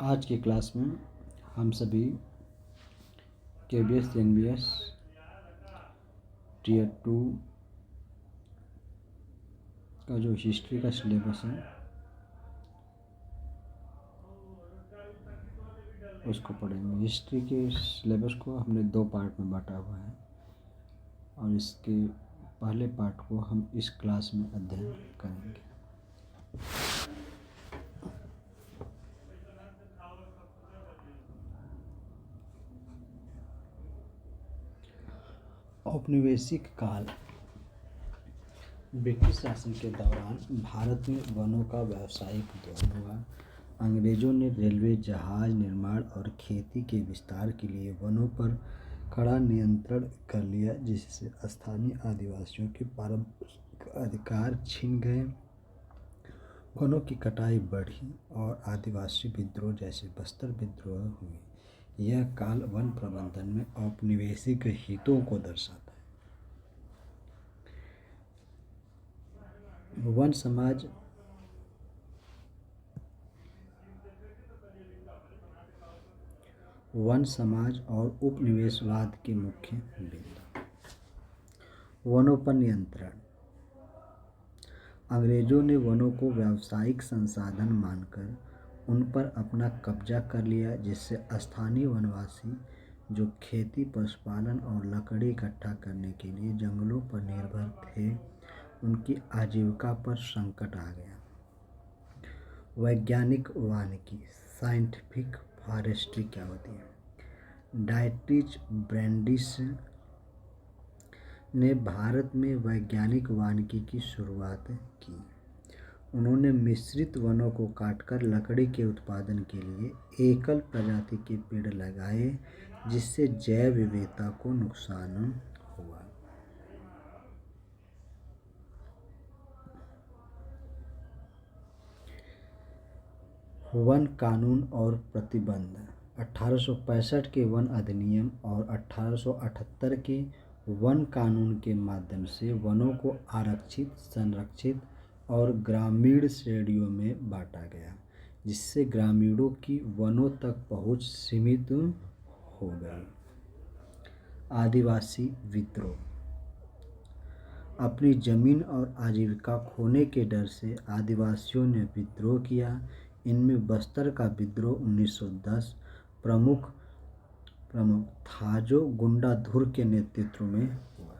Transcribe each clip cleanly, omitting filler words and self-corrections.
आज की क्लास में हम सभी KBS NBS Tier 2 का जो हिस्ट्री का सिलेबस है उसको पढ़ेंगे। हिस्ट्री के सिलेबस को हमने 2 पार्ट में बांटा हुआ है और इसके पहले पार्ट को हम इस क्लास में अध्ययन करेंगे। औपनिवेशिक काल। ब्रिटिश शासन के दौरान भारत में वनों का व्यावसायिक उद्योग हुआ। अंग्रेजों ने रेलवे, जहाज निर्माण और खेती के विस्तार के लिए वनों पर कड़ा नियंत्रण कर लिया, जिससे स्थानीय आदिवासियों के पारंपरिक अधिकार छिन गए। वनों की कटाई बढ़ी और आदिवासी विद्रोह जैसे बस्तर विद्रोह हुए। यह काल वन प्रबंधन में औपनिवेशिक हितों को दर्शाता है। वन समाज और उपनिवेशवाद के मुख्य बिंदु। वनों पर नियंत्रण। अंग्रेजों ने वनों को व्यावसायिक संसाधन मानकर उन पर अपना कब्जा कर लिया, जिससे स्थानीय वनवासी जो खेती, पशुपालन और लकड़ी इकट्ठा करने के लिए जंगलों पर निर्भर थे, उनकी आजीविका पर संकट आ गया। वैज्ञानिक वानिकी, साइंटिफिक फॉरेस्ट्री क्या होती है? डायटरीच ब्रैंडिस ने भारत में वैज्ञानिक वानिकी की शुरुआत की। उन्होंने मिश्रित वनों को काटकर लकड़ी के उत्पादन के लिए एकल प्रजाति के पेड़ लगाए, जिससे जैव विविधता को नुकसान हुआ। वन कानून और प्रतिबंध। 1865 के वन अधिनियम और 1878 के वन कानून के माध्यम से वनों को आरक्षित, संरक्षित और ग्रामीण श्रेणियों में बांटा गया, जिससे ग्रामीणों की वनों तक पहुंच सीमित हो गई। आदिवासी विद्रोह। अपनी जमीन और आजीविका खोने के डर से आदिवासियों ने विद्रोह किया। इनमें बस्तर का विद्रोह 1910 प्रमुख था, जो गुंडा धुर के नेतृत्व में हुआ।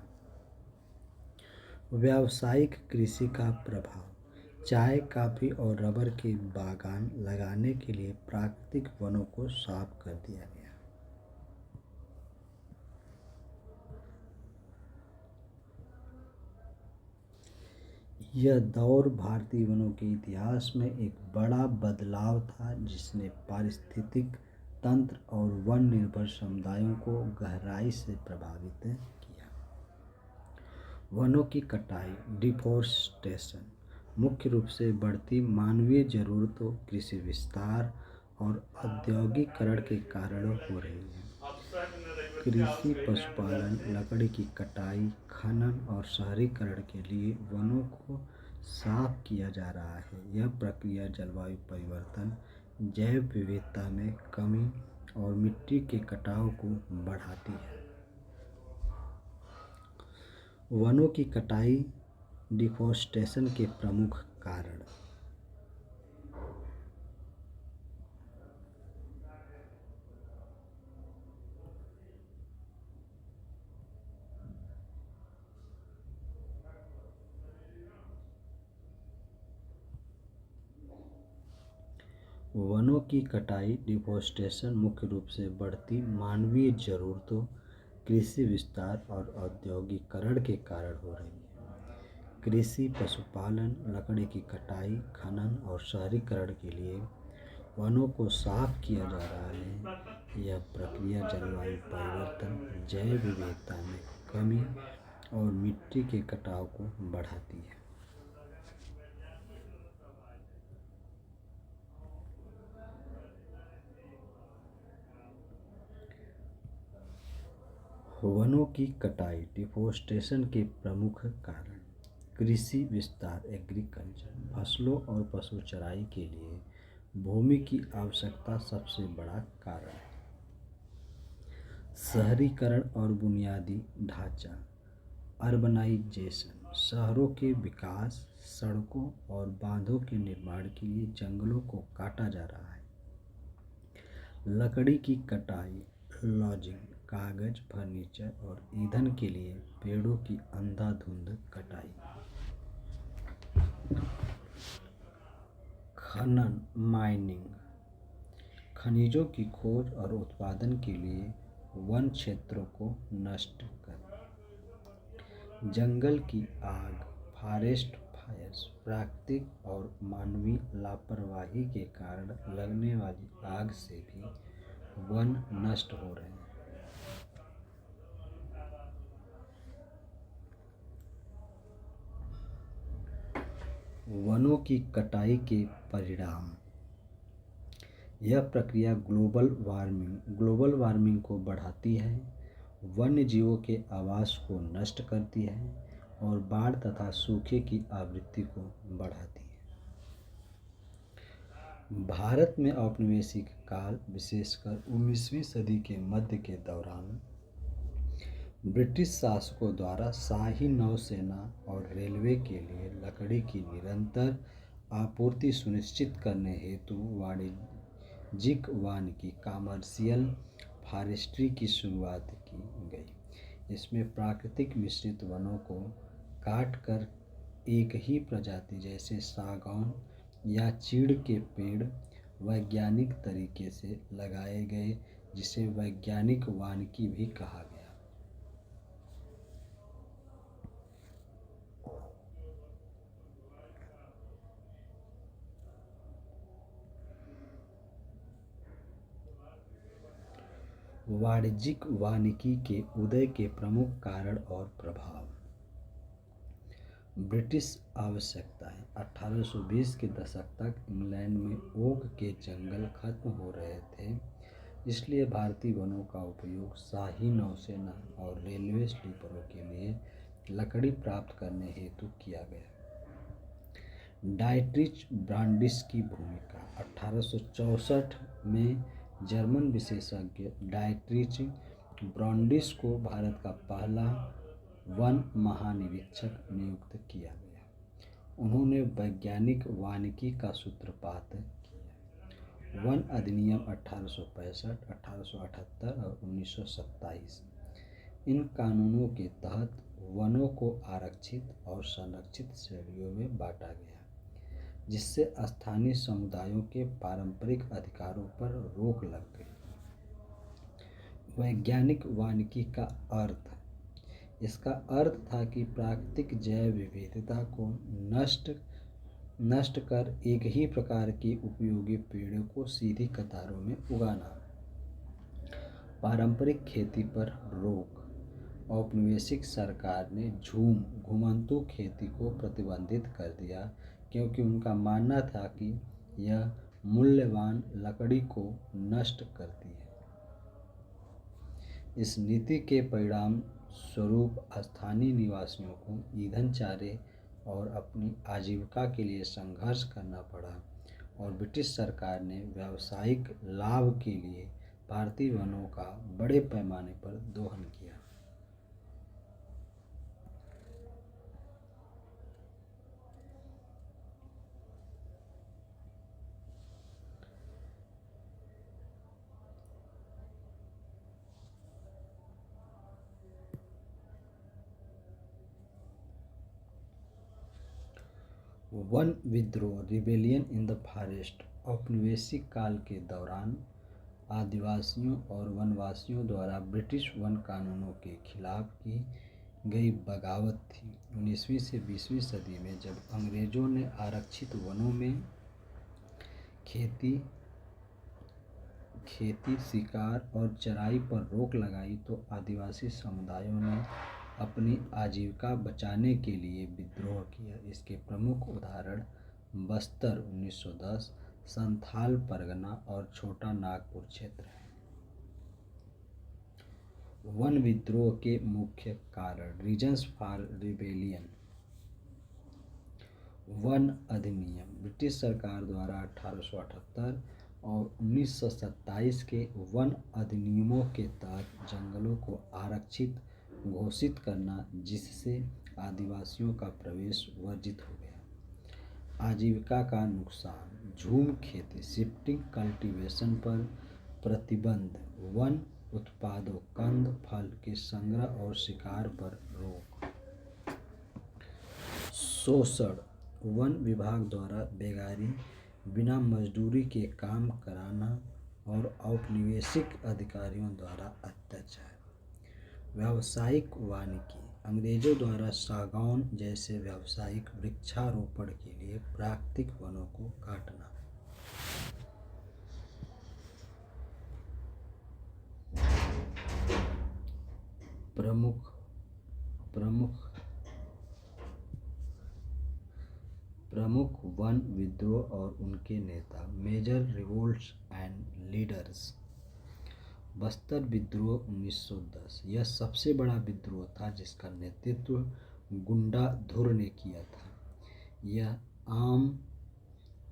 व्यावसायिक कृषि का प्रभाव। चाय, कॉफी और रबर के बागान लगाने के लिए प्राकृतिक वनों को साफ कर दिया गया। यह दौर भारतीय वनों के इतिहास में एक बड़ा बदलाव था, जिसने पारिस्थितिक तंत्र और वन निर्भर समुदायों को गहराई से प्रभावित किया। वनों की कटाई, डिफोरेस्टेशन, मुख्य रूप से बढ़ती मानवीय जरूरतों, कृषि विस्तार और औद्योगिकरण के कारण हो रही है। कृषि, पशुपालन, लकड़ी की कटाई, खनन और शहरीकरण के लिए वनों को साफ किया जा रहा है। यह प्रक्रिया जलवायु परिवर्तन, जैव विविधता में कमी और मिट्टी के कटाव को बढ़ाती है। वनों की कटाई, डिफोरेस्टेशन के प्रमुख कारण। वनों की कटाई, डिफोरेस्टेशन मुख्य रूप से बढ़ती मानवीय जरूरतों, कृषि विस्तार और औद्योगिकरण के कारण हो रही है। कृषि, पशुपालन, लकड़ी की कटाई, खनन और शहरीकरण के लिए वनों को साफ किया जा रहा है। यह प्रक्रिया जलवायु परिवर्तन, जैव विविधता में कमी और मिट्टी के कटाव को बढ़ाती है। वनों की कटाई, डिफोरेस्टेशन के प्रमुख कारण। कृषि विस्तार, एग्रीकल्चर, फसलों और पशु चराई के लिए भूमि की आवश्यकता सबसे बड़ा कारण है। शहरीकरण और बुनियादी ढांचा, अर्बनाइजेशन, शहरों के विकास, सड़कों और बांधों के निर्माण के लिए जंगलों को काटा जा रहा है। लकड़ी की कटाई, लॉजिंग, कागज, फर्नीचर और ईंधन के लिए पेड़ों की अंधाधुंध कटाई। खनन, माइनिंग, खनिजों की खोज और उत्पादन के लिए वन क्षेत्रों को नष्ट कर। जंगल की आग, फॉरेस्ट फायर्स, प्राकृतिक और मानवीय लापरवाही के कारण लगने वाली आग से भी वन नष्ट हो रहे हैं। वनों की कटाई के परिणाम। यह प्रक्रिया ग्लोबल वार्मिंग को बढ़ाती है, वन्य जीवों के आवास को नष्ट करती है और बाढ़ तथा सूखे की आवृत्ति को बढ़ाती है। भारत में औपनिवेशिक काल, विशेषकर 19वीं सदी के मध्य के दौरान, ब्रिटिश शासकों द्वारा शाही नौसेना और रेलवे के लिए लकड़ी की निरंतर आपूर्ति सुनिश्चित करने हेतु वाणिज्यिक वानिकी, कमर्शियल फॉरेस्ट्री की शुरुआत की गई। इसमें प्राकृतिक मिश्रित वनों को काटकर एक ही प्रजाति जैसे सागौन या चीड़ के पेड़ वैज्ञानिक तरीके से लगाए गए, जिसे वैज्ञानिक वानिकी भी कहा गया। वाणिज्यिक वानिकी के उदय के प्रमुख कारण और प्रभाव। ब्रिटिश आवश्यकताएं। 1820 के दशक तक इंग्लैंड में ओक के जंगल खत्म हो रहे थे, इसलिए भारतीय वनों का उपयोग शाही नौसेना और रेलवे स्लीपरों के लिए लकड़ी प्राप्त करने हेतु किया गया। डाइट्रिच ब्रांडिस की भूमिका। 1864 में जर्मन विशेषज्ञ डाइट्रिच ब्रांडिस को भारत का पहला वन महानिरीक्षक नियुक्त किया गया। उन्होंने वैज्ञानिक वानिकी का सूत्रपात किया। वन अधिनियम 1865, 1878 और 1927। इन कानूनों के तहत वनों को आरक्षित और संरक्षित श्रेणियों में बांटा गया, जिससे स्थानीय समुदायों के पारंपरिक अधिकारों पर रोक लग गई। वैज्ञानिक वानिकी का अर्थ। इसका अर्थ था कि प्राकृतिक जैव विविधता को नष्ट कर एक ही प्रकार की उपयोगी पेड़ों को सीधी कतारों में उगाना। पारंपरिक खेती पर रोक। औपनिवेशिक सरकार ने घुमंतू खेती को प्रतिबंधित कर दिया, क्योंकि उनका मानना था कि यह मूल्यवान लकड़ी को नष्ट करती है। इस नीति के परिणाम स्वरूप स्थानीय निवासियों को ईंधन, चारे और अपनी आजीविका के लिए संघर्ष करना पड़ा, और ब्रिटिश सरकार ने व्यावसायिक लाभ के लिए भारतीय वनों का बड़े पैमाने पर दोहन किया। वन विद्रोह, रिबेलियन इन द फॉरेस्ट। औपनिवेशिक काल के दौरान आदिवासियों और वनवासियों द्वारा ब्रिटिश वन कानूनों के खिलाफ की गई बगावत थी। 19वीं से 20वीं सदी में जब अंग्रेजों ने आरक्षित वनों में खेती, शिकार और चराई पर रोक लगाई, तो आदिवासी समुदायों ने अपनी आजीविका बचाने के लिए विद्रोह किया। इसके प्रमुख उदाहरण बस्तर 1910, संथाल परगना और छोटा नागपुर क्षेत्र हैं। वन विद्रोह के मुख्य कारण। Reasons for rebellion. वन अधिनियम ब्रिटिश सरकार द्वारा 1878 और 1927 के वन अधिनियमों के तहत जंगलों को आरक्षित घोषित करना, जिससे आदिवासियों का प्रवेश वर्जित हो गया। आजीविका का नुकसान, झूम खेती, शिफ्टिंग कल्टीवेशन पर प्रतिबंध, वन उत्पादों, कंद फल के संग्रह और शिकार पर रोक। शोषण, वन विभाग द्वारा बेगारी, बिना मजदूरी के काम कराना और औपनिवेशिक अधिकारियों द्वारा अत्याचार। व्यावसायिक वानिकी, अंग्रेजों द्वारा सागौन जैसे व्यावसायिक वृक्षारोपण के लिए प्राकृतिक वनों को काटना। प्रमुख वन विद्रोह और उनके नेता। Major revolts and leaders. Bastar विद्रोह 1910, यह सबसे बड़ा विद्रोह था जिसका नेतृत्व गुंडा धुर ने किया था।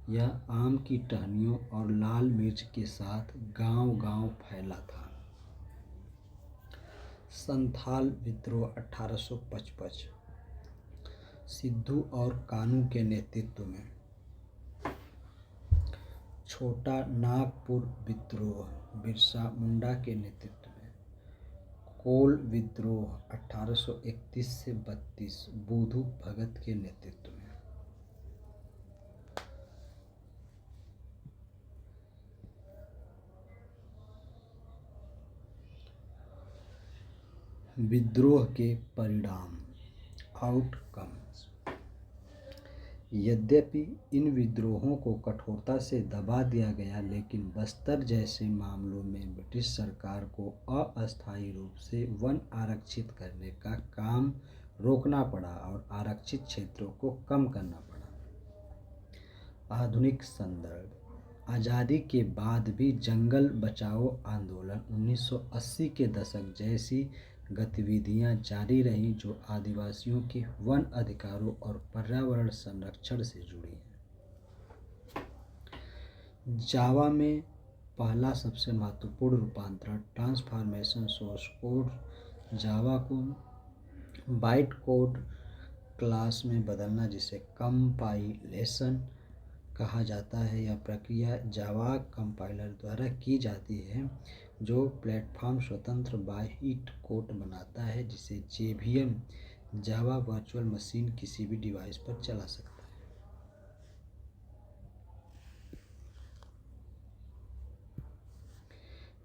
यह आम की टहनियों और लाल मिर्च के साथ गांव-गांव फैला था। संथाल विद्रोह 1855, सिद्धू और कानू के नेतृत्व में। छोटा नागपुर विद्रोह, बिरसा मुंडा के नेतृत्व में। कोल विद्रोह 1831 से 32, बुधु भगत के नेतृत्व में। विद्रोह के परिणाम, आउटकम्स। यद्यपि इन विद्रोहों को कठोरता से दबा दिया गया, लेकिन बस्तर जैसे मामलों में ब्रिटिश सरकार को अस्थायी रूप से वन आरक्षित करने का काम रोकना पड़ा और आरक्षित क्षेत्रों को कम करना पड़ा। आधुनिक संदर्भ, आज़ादी के बाद भी जंगल बचाओ आंदोलन 1980 के दशक जैसी गतिविधियां जारी रहीं, जो आदिवासियों के वन अधिकारों और पर्यावरण संरक्षण से जुड़ी हैं। जावा में पहला सबसे महत्वपूर्ण रूपांतरण, ट्रांसफॉर्मेशन। सोर्स कोड जावा को बाइट कोड क्लास में बदलना, जिसे कंपाइलेशन कहा जाता है। यह प्रक्रिया जावा कंपाइलर द्वारा की जाती है, जो प्लेटफॉर्म स्वतंत्र बाइट कोड बनाता है, जिसे जेवीएम जावा वर्चुअल मशीन किसी भी डिवाइस पर चला सकता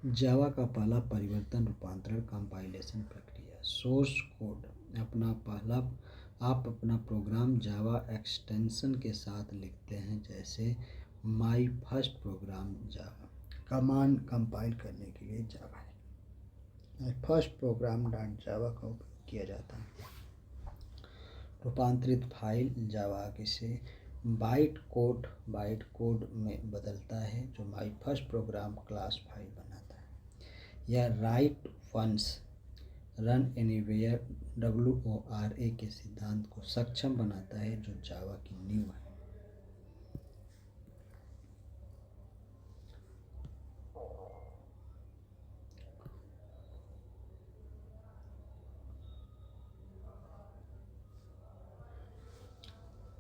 है। जावा का पहला परिवर्तन रूपांतरण कंपाइलेशन प्रक्रिया। सोर्स कोड, आप अपना प्रोग्राम जावा एक्सटेंशन के साथ लिखते हैं, जैसे my first program Java. Command compile करने के लिए जावा है। फर्स्ट प्रोग्राम .जावा का उपयोग किया जाता है। रूपांतरित फाइल जावा किसे बाइट कोड में बदलता है, जो my first program class file बनाता है। यह write once run anywhere WORA के सिद्धांत को सक्षम बनाता है, जो जावा की नींव है।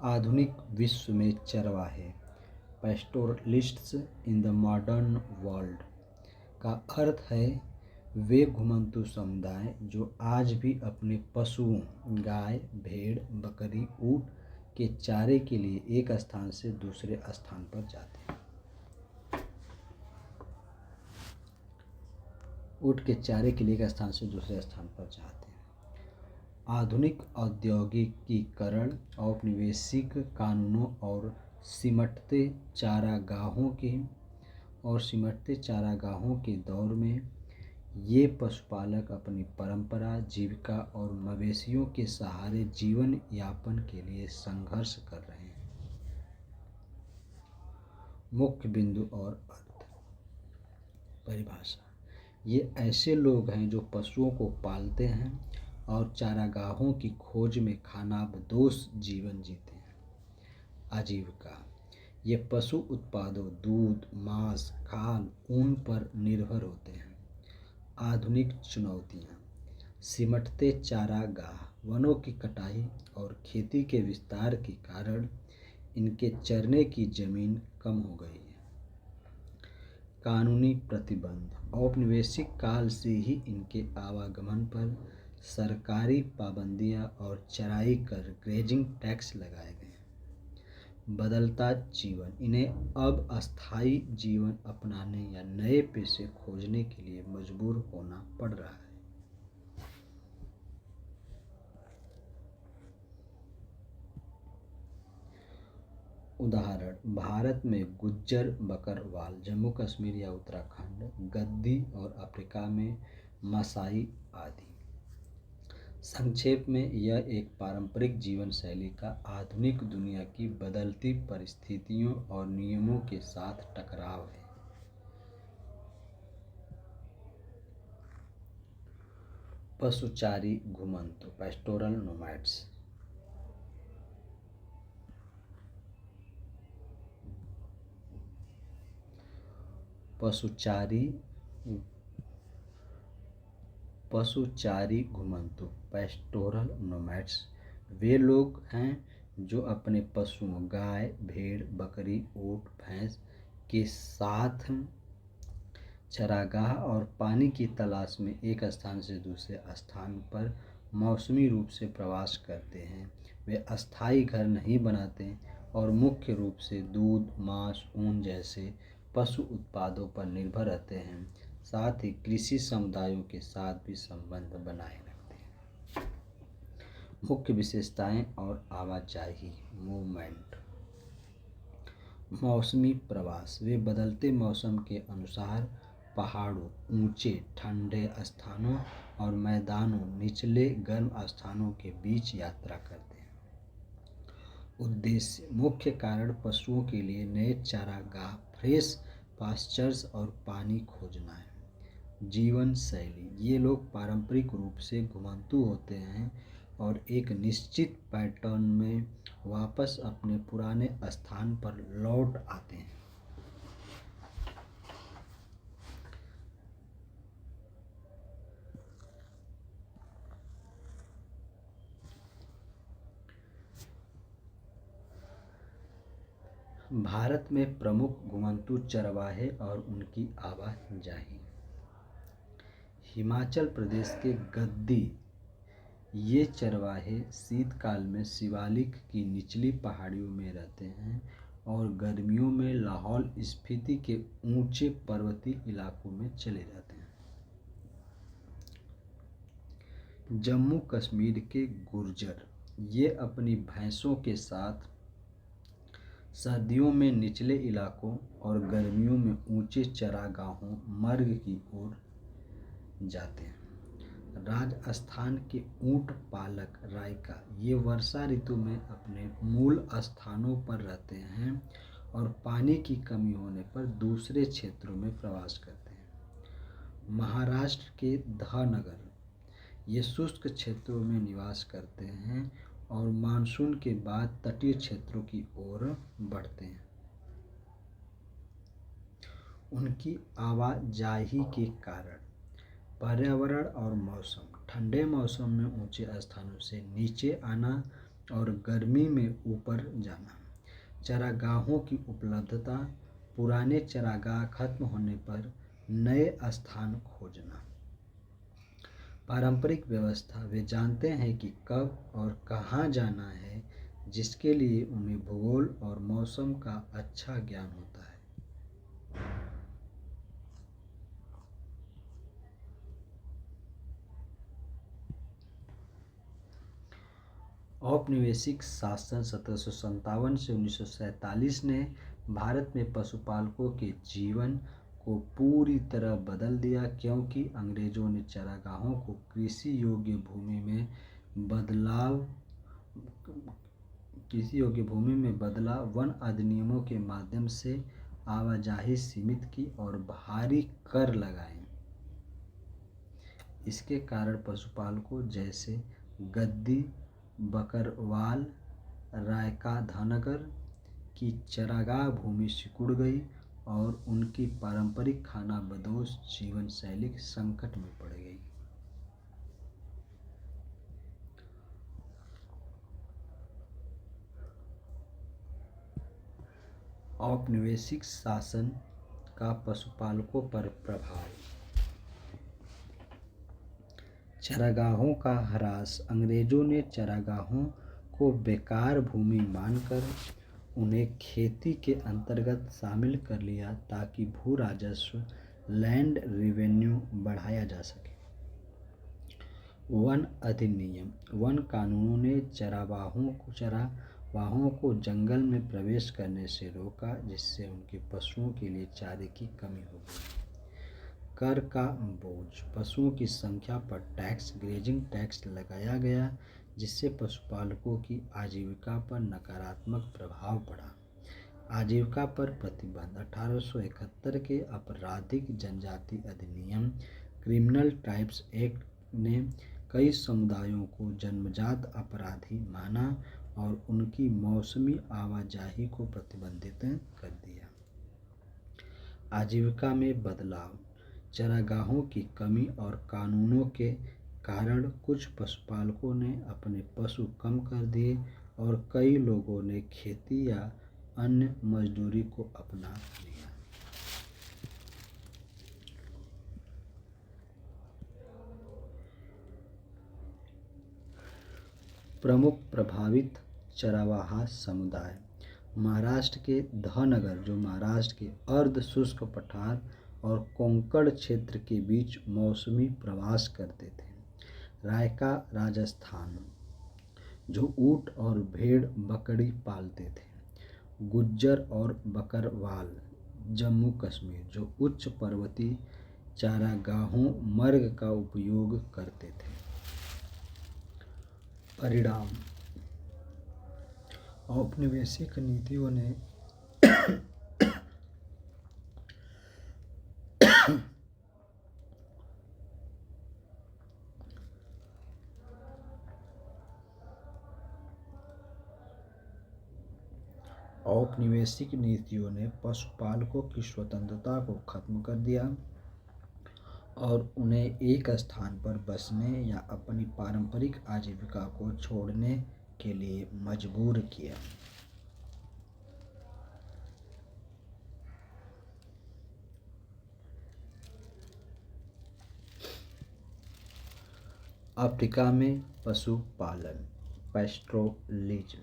आधुनिक विश्व में चरवाहे, पैस्टोरलिस्ट्स इन द मॉडर्न वर्ल्ड का अर्थ है वे घुमंतू समुदाय जो आज भी अपने पशुओं, गाय, भेड़, बकरी, ऊँट के चारे के लिए एक स्थान से दूसरे स्थान पर जाते हैं। ऊँट के चारे के लिए एक स्थान से दूसरे स्थान पर जाते हैं। आधुनिक औद्योगिकीकरण, औपनिवेशिक कानूनों और सिमटते चारागाहों के दौर में ये पशुपालक अपनी परंपरा, जीविका और मवेशियों के सहारे जीवन यापन के लिए संघर्ष कर रहे हैं। मुख्य बिंदु और अर्थ। परिभाषा, ये ऐसे लोग हैं जो पशुओं को पालते हैं और चारागाहों की खोज में खानाबदोश जीवन जीते हैं। आजीविका। ये पशु उत्पादों दूध, मांस, खाल, ऊन पर निर्भर होते हैं। आधुनिक चुनौतियाँ: सिमटते चारागाह, वनों की कटाई और खेती के विस्तार के कारण इनके चरने की जमीन कम हो गई है। कानूनी प्रतिबंध: औपनिवेशिक काल से ही इनके आवागमन पर सरकारी पाबंदियां और चराई कर ग्रेजिंग टैक्स लगाए गए हैं। बदलता जीवन: इन्हें अब अस्थायी जीवन अपनाने या नए पेशे खोजने के लिए मजबूर होना पड़ रहा है। उदाहरण: भारत में गुज्जर बकरवाल, जम्मू कश्मीर या उत्तराखंड, गद्दी और अफ्रीका में मसाई आदि। संक्षेप में, यह एक पारंपरिक जीवन शैली का आधुनिक दुनिया की बदलती परिस्थितियों और नियमों के साथ टकराव है। पशुचारी घुमंतु, पैस्टोरल नोमैड्स। पशुचारी घुमंतु, पैस्टोरल नोमैड्स वे लोग हैं जो अपने पशुओं गाय, भेड़, बकरी, ऊँट, भैंस के साथ चरागाह और पानी की तलाश में एक स्थान से दूसरे स्थान पर मौसमी रूप से प्रवास करते हैं। वे अस्थायी घर नहीं बनाते और मुख्य रूप से दूध, मांस, ऊन जैसे पशु उत्पादों पर निर्भर रहते हैं। साथ ही कृषि समुदायों के साथ भी संबंध बनाए रखते हैं। मुख्य विशेषताएं और आवाजाही मूवमेंट। मौसमी प्रवास: वे बदलते मौसम के अनुसार पहाड़ों, ऊंचे ठंडे स्थानों और मैदानों, निचले गर्म स्थानों के बीच यात्रा करते हैं। उद्देश्य: मुख्य कारण पशुओं के लिए नए चारागाह, फ्रेश पास्चर्स और पानी खोजना है। जीवन शैली: ये लोग पारंपरिक रूप से घुमंतु होते हैं और एक निश्चित पैटर्न में वापस अपने पुराने स्थान पर लौट आते हैं। भारत में प्रमुख घुमंतु चरवाहे और उनकी आवाजाही: हिमाचल प्रदेश के गद्दी। ये चरवाहे शीतकाल में शिवालिक की निचली पहाड़ियों में रहते हैं और गर्मियों में लाहौल स्पीति के ऊंचे पर्वतीय इलाकों में चले जाते हैं। जम्मू कश्मीर के गुर्जर, ये अपनी भैंसों के साथ सर्दियों में निचले इलाकों और गर्मियों में ऊंचे चरागाहों मर्ग की ओर जाते हैं। राजस्थान के ऊंट पालक राइका, ये वर्षा ऋतु में अपने मूल स्थानों पर रहते हैं और पानी की कमी होने पर दूसरे क्षेत्रों में प्रवास करते हैं। महाराष्ट्र के धानगर, ये शुष्क क्षेत्रों में निवास करते हैं और मानसून के बाद तटीय क्षेत्रों की ओर बढ़ते हैं। उनकी आवाजाही के कारण: पर्यावरण और मौसम: ठंडे मौसम में ऊंचे स्थानों से नीचे आना और गर्मी में ऊपर जाना। चरागाहों की उपलब्धता: पुराने चरागाह खत्म होने पर नए स्थान खोजना। पारंपरिक व्यवस्था: वे जानते हैं कि कब और कहाँ जाना है, जिसके लिए उन्हें भूगोल और मौसम का अच्छा ज्ञान होता है। औपनिवेशिक शासन 1757 से 1947 ने भारत में पशुपालकों के जीवन को पूरी तरह बदल दिया, क्योंकि अंग्रेजों ने चरागाहों को कृषि योग्य भूमि में बदला, वन अधिनियमों के माध्यम से आवाजाही सीमित की और भारी कर लगाए। इसके कारण पशुपालकों जैसे गद्दी बकरवाल, रायका धानगर कि चरागाह भूमि सिकुड़ गई और उनकी पारंपरिक खानाबदोश जीवन शैली संकट में पड़ गई। औपनिवेशिक शासन का पशुपालकों पर प्रभाव। चरागाहों का ह्रास। अंग्रेजों ने चरागाहों को बेकार भूमि मानकर उन्हें खेती के अंतर्गत शामिल कर लिया ताकि भू राजस्व लैंड रेवेन्यू बढ़ाया जा सके। वन अधिनियम। वन कानूनों ने चरावाहों को जंगल में प्रवेश करने से रोका, जिससे उनके पशुओं के लिए चारे की कमी हो गई। कर का बोझ। पशुओं की संख्या पर टैक्स, ग्रेजिंग टैक्स लगाया गया, जिससे पशुपालकों की आजीविका पर नकारात्मक प्रभाव पड़ा। आजीविका पर प्रतिबंध। 1871 के आपराधिक जनजाति अधिनियम क्रिमिनल ट्राइब्स एक्ट ने कई समुदायों को जन्मजात अपराधी माना और उनकी मौसमी आवाजाही को प्रतिबंधित कर दिया। आजीविका में बदलाव। चरागाहों की कमी और कानूनों के कारण कुछ पशुपालकों ने अपने पशु कम कर दिए और कई लोगों ने खेती या अन्य मजदूरी को अपना लिया। प्रमुख प्रभावित चरावाहा समुदाय। महाराष्ट्र के धनगर, जो महाराष्ट्र के अर्ध शुष्क पठार और कोंकण क्षेत्र के बीच मौसमी प्रवास करते थे। रायका राजस्थान, जो ऊंट और भेड़ बकरी पालते थे। गुज्जर और बकरवाल जम्मू कश्मीर, जो उच्च पर्वतीय चारागाहों मार्ग का उपयोग करते थे। परिणाम। औपनिवेशिक नीतियों ने पशुपालकों की स्वतंत्रता को खत्म कर दिया और उन्हें एक स्थान पर बसने या अपनी पारंपरिक आजीविका को छोड़ने के लिए मजबूर किया। अफ्रीका में पशुपालन, पैस्टोरलिज्म,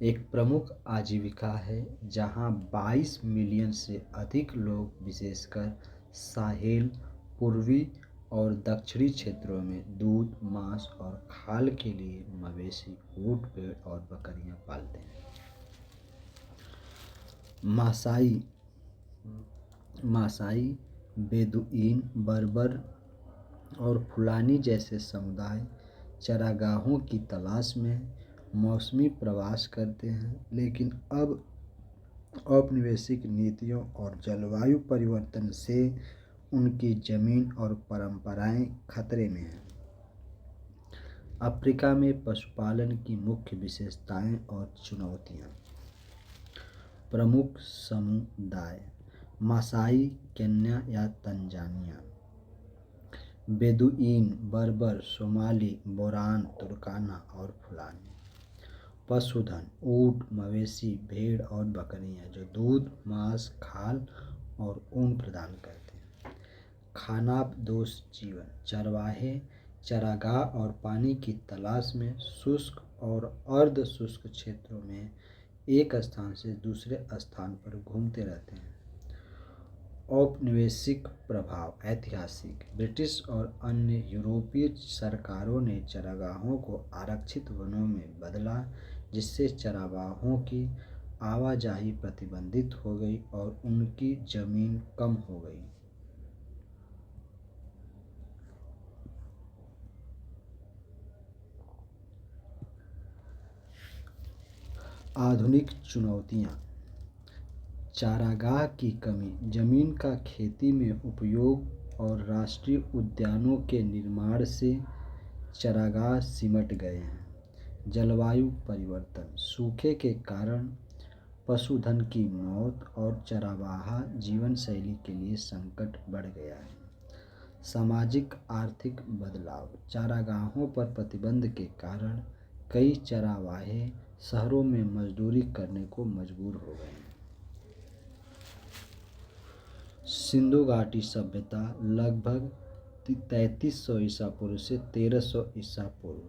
एक प्रमुख आजीविका है जहां 22 मिलियन से अधिक लोग विशेषकर साहेल, पूर्वी और दक्षिणी क्षेत्रों में दूध, मांस और खाल के लिए मवेशी, ऊंट, भेड़ और बकरियां पालते हैं। मासाई, बेदुइन, बर्बर और फुलानी जैसे समुदाय चरागाहों की तलाश में मौसमी प्रवास करते हैं, लेकिन अब औपनिवेशिक नीतियों और जलवायु परिवर्तन से उनकी जमीन और परंपराएं खतरे में हैं। अफ्रीका में पशुपालन की मुख्य विशेषताएं और चुनौतियां। प्रमुख समुदाय। मासाई, केन्या या तंजानिया। बेदुइन, बर्बर, सोमाली, बोरान, तुर्काना और फुलानी। पशुधन। ऊंट, मवेशी, भेड़ और बकरियां, जो दूध, मांस, खाल और ऊन प्रदान करते हैं। खानाबदोश जीवन। चरवाहे चरागाह और पानी की तलाश में शुष्क और अर्ध शुष्क क्षेत्रों में एक स्थान से दूसरे स्थान पर घूमते रहते हैं। औपनिवेशिक प्रभाव। ऐतिहासिक। ब्रिटिश और अन्य यूरोपीय सरकारों ने चरागाहों को आरक्षित वनों में बदला, जिससे चरागाहों की आवाजाही प्रतिबंधित हो गई और उनकी जमीन कम हो गई। आधुनिक चुनौतियां। चारागाह की कमी, जमीन का खेती में उपयोग और राष्ट्रीय उद्यानों के निर्माण से चरागाह सिमट गए हैं। जलवायु परिवर्तन। सूखे के कारण पशुधन की मौत और चरागाह जीवन शैली के लिए संकट बढ़ गया है। सामाजिक आर्थिक बदलाव। चारागाहों पर प्रतिबंध के कारण कई चरावाहे शहरों में मजदूरी करने को मजबूर हो गए। सिंधु घाटी सभ्यता लगभग 3300 ईसा पूर्व से 1300 ईसा पूर्व।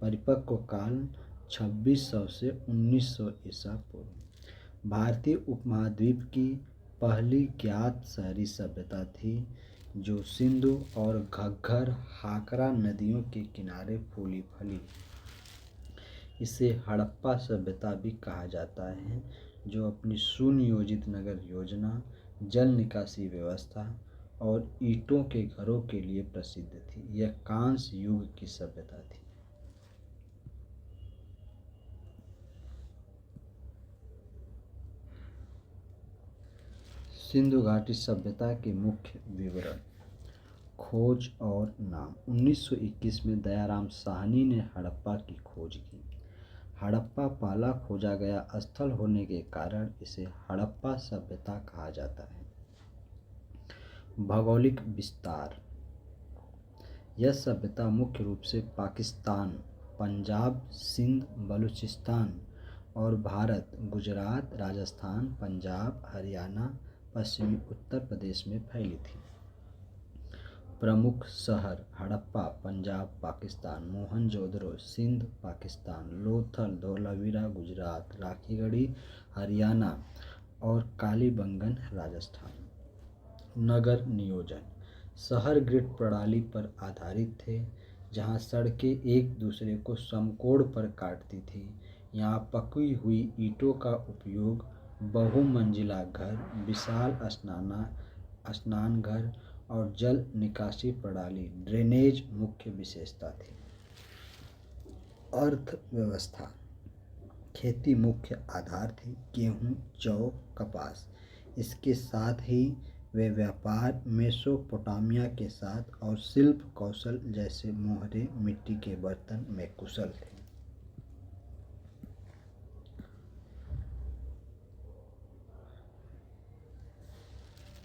परिपक्व काल 2600 से 1900 ईसा पूर्व। भारतीय उपमहाद्वीप की पहली ज्ञात शहरी सभ्यता थी जो सिंधु और घग्गर हाकरा नदियों के किनारे फूली फली। इसे हड़प्पा सभ्यता भी कहा जाता है, जो अपनी सुनियोजित नगर योजना, जल निकासी व्यवस्था और ईंटों के घरों के लिए प्रसिद्ध थी। यह कांस्य युग की सभ्यता थी। सिंधु घाटी सभ्यता के मुख्य विवरण। खोज और नाम। 1921 में दयाराम साहनी ने हड़प्पा की खोज की। हड़प्पा पहला खोजा गया स्थल होने के कारण इसे हड़प्पा सभ्यता कहा जाता है। भौगोलिक विस्तार। यह सभ्यता मुख्य रूप से पाकिस्तान, पंजाब, सिंध, बलूचिस्तान और भारत, गुजरात, राजस्थान, पंजाब, हरियाणा, पश्चिमी उत्तर प्रदेश में फैली थी। प्रमुख शहर। हड़प्पा पंजाब पाकिस्तान, मोहनजोदड़ो सिंध पाकिस्तान, लोथल धोलावीरा गुजरात, राखीगढ़ी हरियाणा और कालीबंगन राजस्थान। नगर नियोजन। शहर ग्रिड प्रणाली पर आधारित थे, जहां सड़कें एक दूसरे को समकोण पर काटती थीं। यहाँ पकी हुई ईंटों का उपयोग, बहुमंजिला घर, विशाल स्नानघर और जल निकासी प्रणाली ड्रेनेज मुख्य विशेषता थी। अर्थव्यवस्था। खेती मुख्य आधार थी। गेहूँ, जौ, कपास। इसके साथ ही वे व्यापार, मेसोपोटामिया के साथ और शिल्प कौशल जैसे मोहरे, मिट्टी के बर्तन में कुशल थे।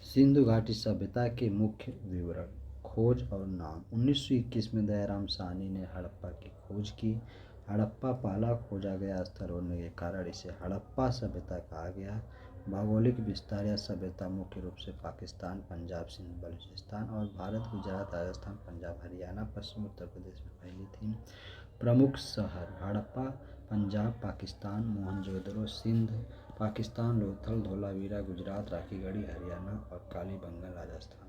सिंधु घाटी सभ्यता के मुख्य विवरण। खोज और नाम। 1921 में दयाराम साहनी ने हड़प्पा की खोज की। हड़प्पा पहला खोजा गया स्थल होने के कारण इसे हड़प्पा सभ्यता कहा गया। भौगोलिक विस्तार। यह सभ्यता मुख्य रूप से पाकिस्तान, पंजाब, सिंध, बलूचिस्तान और भारत, गुजरात, राजस्थान, पंजाब, हरियाणा, पश्चिम उत्तर प्रदेश में फैली थी। प्रमुख शहर। हड़प्पा पंजाब पाकिस्तान, मोहनजोदड़ो सिंध पाकिस्तान, लोथल धोलावीरा गुजरात, राखीगढ़ी हरियाणा और कालीबंगन राजस्थान।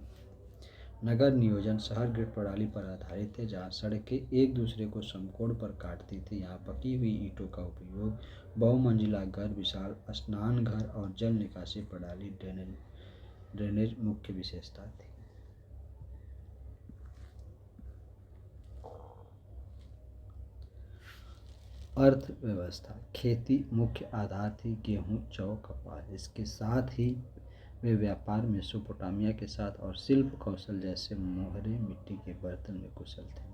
नगर नियोजन। शहर ग्रिड प्रणाली पर आधारित थे, जहाँ सड़कें एक दूसरे को समकोण पर काटती थी। यहाँ पकी हुई ईंटों का उपयोग, बहुमंजिला घर, विशाल स्नानघर और जल निकासी प्रणाली ड्रेनेज मुख्य विशेषता थी। अर्थव्यवस्था। खेती मुख्य आधार थी। गेहूँ, जौ, कपास। इसके साथ ही वे व्यापार, मेसोपोटामिया के साथ और शिल्प कौशल जैसे मोहरे, मिट्टी के बर्तन में कुशल थे।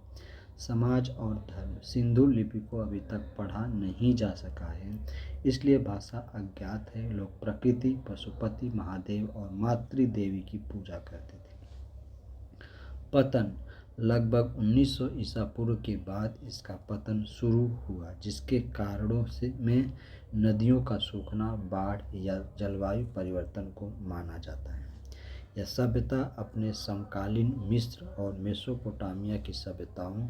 समाज और धर्म। सिंधु लिपि को अभी तक पढ़ा नहीं जा सका है, इसलिए भाषा अज्ञात है। लोग प्रकृति, पशुपति, महादेव और मातृदेवी की पूजा करते थे। पतन। लगभग 1900 ईसा पूर्व के बाद इसका पतन शुरू हुआ, जिसके कारणों में नदियों का सूखना, बाढ़ या जलवायु परिवर्तन को माना जाता है। यह सभ्यता अपने समकालीन मिस्र और मेसोपोटामिया की सभ्यताओं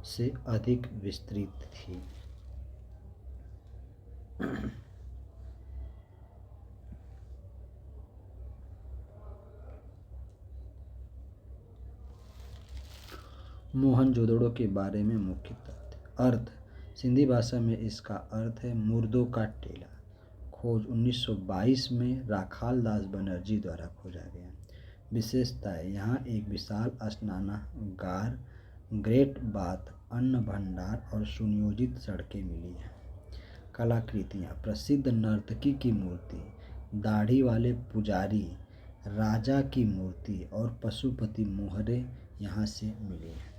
से अधिक विस्तृत थी। मोहनजोदड़ो के बारे में मुख्य तथ्य। अर्थ। सिंधी भाषा में इसका अर्थ है मुर्दों का टेला। खोज। 1922 में राखाल दास बनर्जी द्वारा खोजा गया। विशेषताएं। यहाँ एक विशाल स्नानागार, ग्रेट बाथ, अन्न भंडार और सुनियोजित सड़कें मिली हैं। कलाकृतियाँ। प्रसिद्ध नर्तकी की मूर्ति, दाढ़ी वाले पुजारी, राजा की मूर्ति और पशुपति मोहरे यहाँ से मिली हैं।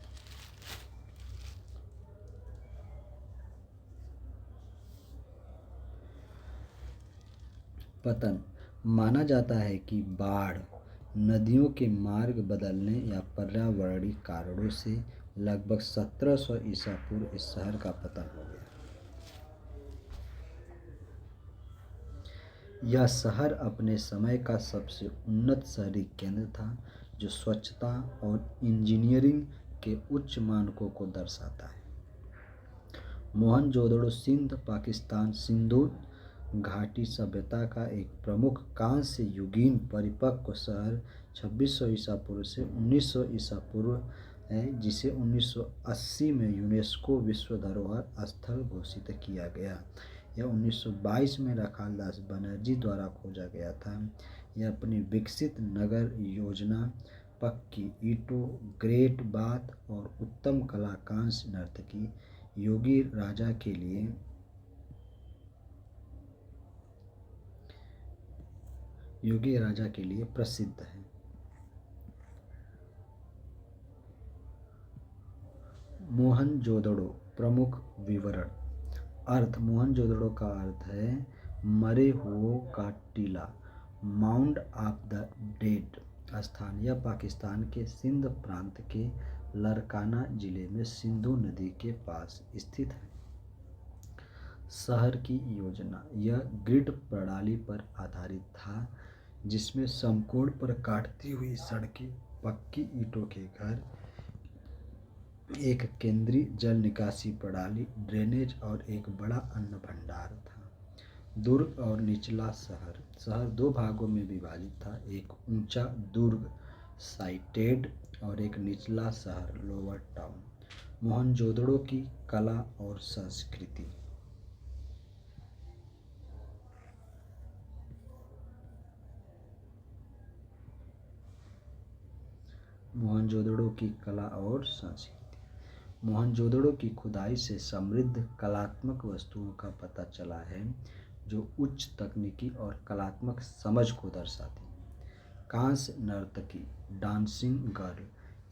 पतन। माना जाता है कि बाढ़, नदियों के मार्ग बदलने या पर्यावरणीय कारणों से लगभग 1700 ईसा पूर्व इस शहर का पतन हो गया। यह शहर अपने समय का सबसे उन्नत शहरी केंद्र था, जो स्वच्छता और इंजीनियरिंग के उच्च मानकों को दर्शाता है। मोहनजोदड़ो सिंध, पाकिस्तान सिंधु घाटी सभ्यता का एक प्रमुख कांस्य युगीन परिपक्व शहर 2600 ईसा पूर्व से 1900 ईसा पूर्व है, जिसे 1980 में यूनेस्को विश्व धरोहर स्थल घोषित किया गया। यह 1922 में राखालदास बनर्जी द्वारा खोजा गया था। यह अपनी विकसित नगर योजना, पक्की ईंटों, ग्रेट बाथ और उत्तम कला कांस्य नर्तकी योगी राजा के लिए प्रसिद्ध है। मोहनजोदड़ो प्रमुख विवरण। अर्थ। मोहनजोदड़ो का अर्थ है मरे हुओं का टीला, माउंड ऑफ द डेड स्थान। यह पाकिस्तान के सिंध प्रांत के लरकाना जिले में सिंधु नदी के पास स्थित है। शहर की योजना। यह ग्रिड प्रणाली पर आधारित था, जिसमें समकोण पर काटती हुई सड़कें, पक्की ईंटों के घर, एक केंद्रीय जल निकासी प्रणाली, ड्रेनेज और एक बड़ा अन्न भंडार था। दुर्ग और निचला शहर। शहर दो भागों में विभाजित था, एक ऊंचा दुर्ग साइटेड और एक निचला शहर लोअर टाउन। मोहनजोदड़ो की कला और संस्कृति। मोहनजोदड़ो की कला और संस्कृति। मोहनजोदड़ो की खुदाई से समृद्ध कलात्मक वस्तुओं का पता चला है, जो उच्च तकनीकी और कलात्मक समझ को दर्शाती हैं। कांस्य नर्तकी, डांसिंग गर्ल,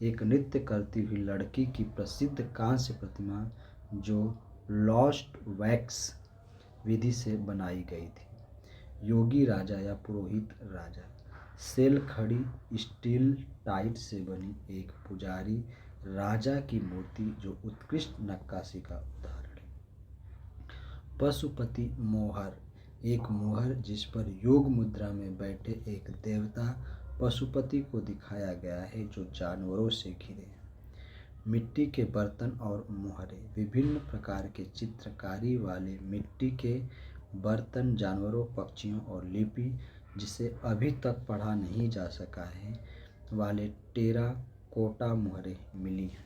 एक नृत्य करती हुई लड़की की प्रसिद्ध कांस्य प्रतिमा, जो लॉस्ट वैक्स विधि से बनाई गई थी। योगी राजा या पुरोहित राजा, सेल खड़ी स्टील टाइट से बनी एक पुजारी राजा की मूर्ति, जो उत्कृष्ट नक्काशी का उदाहरण है। पशुपति मोहर, एक मोहर जिस पर योग मुद्रा में बैठे एक देवता पशुपति को दिखाया गया है, जो जानवरों से घिरे हैं। मिट्टी के बर्तन और मोहरें, विभिन्न प्रकार के चित्रकारी वाले मिट्टी के बर्तन, जानवरों, पक्षियों और लिपि, जिसे अभी तक पढ़ा नहीं जा सका है, वाले टेरा कोटा मोहरें मिली हैं।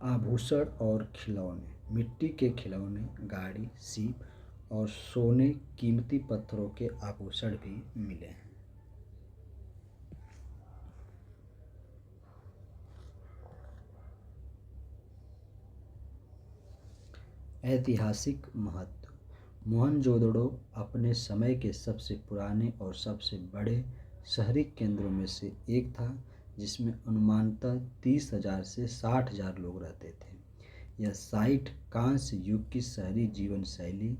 आभूषण और खिलौने। मिट्टी के खिलौने, गाड़ी, सीप और सोने कीमती पत्थरों के आभूषण भी मिले हैं। ऐतिहासिक महत्व। मोहनजोदड़ो अपने समय के सबसे पुराने और सबसे बड़े शहरी केंद्रों में से एक था, जिसमें अनुमानतः 30,000 से 60,000 लोग रहते थे। यह साइट कांस्य युग की शहरी जीवन शैली,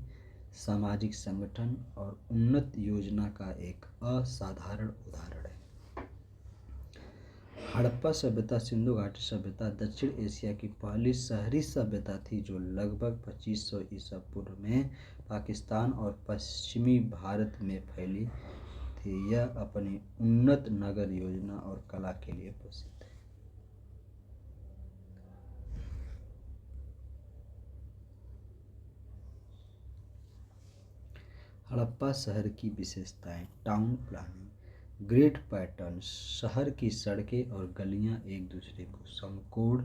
सामाजिक संगठन और उन्नत योजना का एक असाधारण उदाहरण है। हड़प्पा सभ्यता, सिंधु घाटी सभ्यता दक्षिण एशिया की पहली शहरी सभ्यता थी, जो लगभग 2500 ईसा पूर्व में पाकिस्तान और पश्चिमी भारत में फैली थी। यह अपनी उन्नत नगर योजना और कला के लिए प्रसिद्ध है। हड़प्पा शहर की विशेषताएं। टाउन प्लानिंग, ग्रिड पैटर्न, शहर की सड़कें और गलियां एक दूसरे को समकोण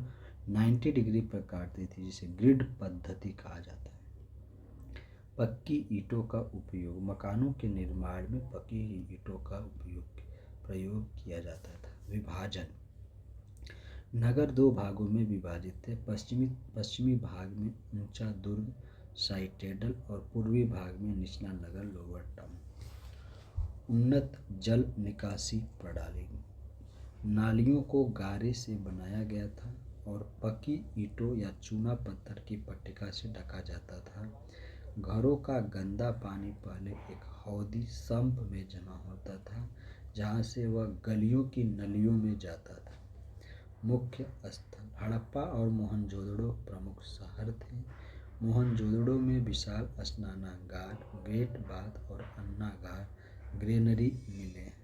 90 डिग्री पर काटती थी, जिसे ग्रिड पद्धति कहा जाता है। पक्की ईंटों का उपयोग, मकानों के निर्माण में पक्की ईंटों का प्रयोग किया जाता था। विभाजन, नगर दो भागों में विभाजित थे। पश्चिमी भाग में ऊंचा दुर्ग साइटेडल और पूर्वी भाग में निचला नगर लोअर टाउन। उन्नत जल निकासी प्रणाली, नालियों को गारे से बनाया गया था और पकी ईंटों या चूना पत्थर की पट्टिका से ढका जाता था। घरों का गंदा पानी पहले एक हौदी सम्प में जमा होता था, जहाँ से वह गलियों की नलियों में जाता था। मुख्य स्थल हड़प्पा और मोहनजोदड़ो प्रमुख शहर थे। मोहनजोदड़ो में विशाल स्नानागार, गेट बाथ और अन्नागार ग्रेनरी मिले हैं।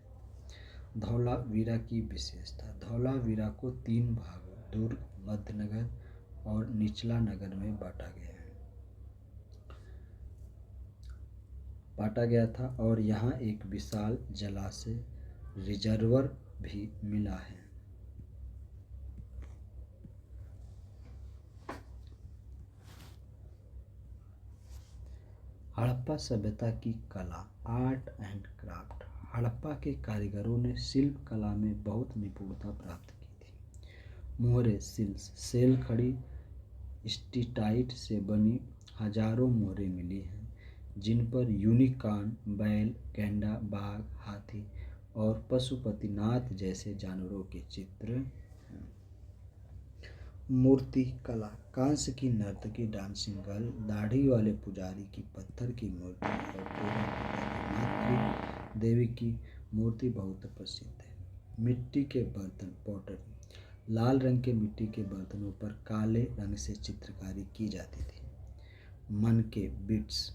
धौलावीरा की विशेषता धौलावीरा को 3 भागों दुर्ग, मध्यनगर और निचला नगर में बांटा गया था और यहाँ एक विशाल जलाशय रिजर्वर भी मिला है। हड़प्पा सभ्यता की कला, आर्ट एंड क्राफ्ट। हड़प्पा के कारीगरों ने शिल्प कला में बहुत निपुणता प्राप्त की थी। मोहरे सिल्स, सेल खड़ी स्टीटाइट से बनी हजारों मोहरें मिली हैं, जिन पर यूनिकॉर्न, बैल, गैंडा, बाघ, हाथी और पशुपतिनाथ जैसे जानवरों के चित्र हैं। मूर्ति कला, कांस्य की नर्तकी डांसिंग गर्ल, दाढ़ी वाले पुजारी की पत्थर की मूर्ति और दुर्गा माता की मातृ देवी की मूर्ति बहुत प्रसिद्ध है। मिट्टी के बर्तन पॉटरी, लाल रंग के मिट्टी के बर्तनों पर काले रंग से चित्रकारी की जाती थी। मनके बिट्स,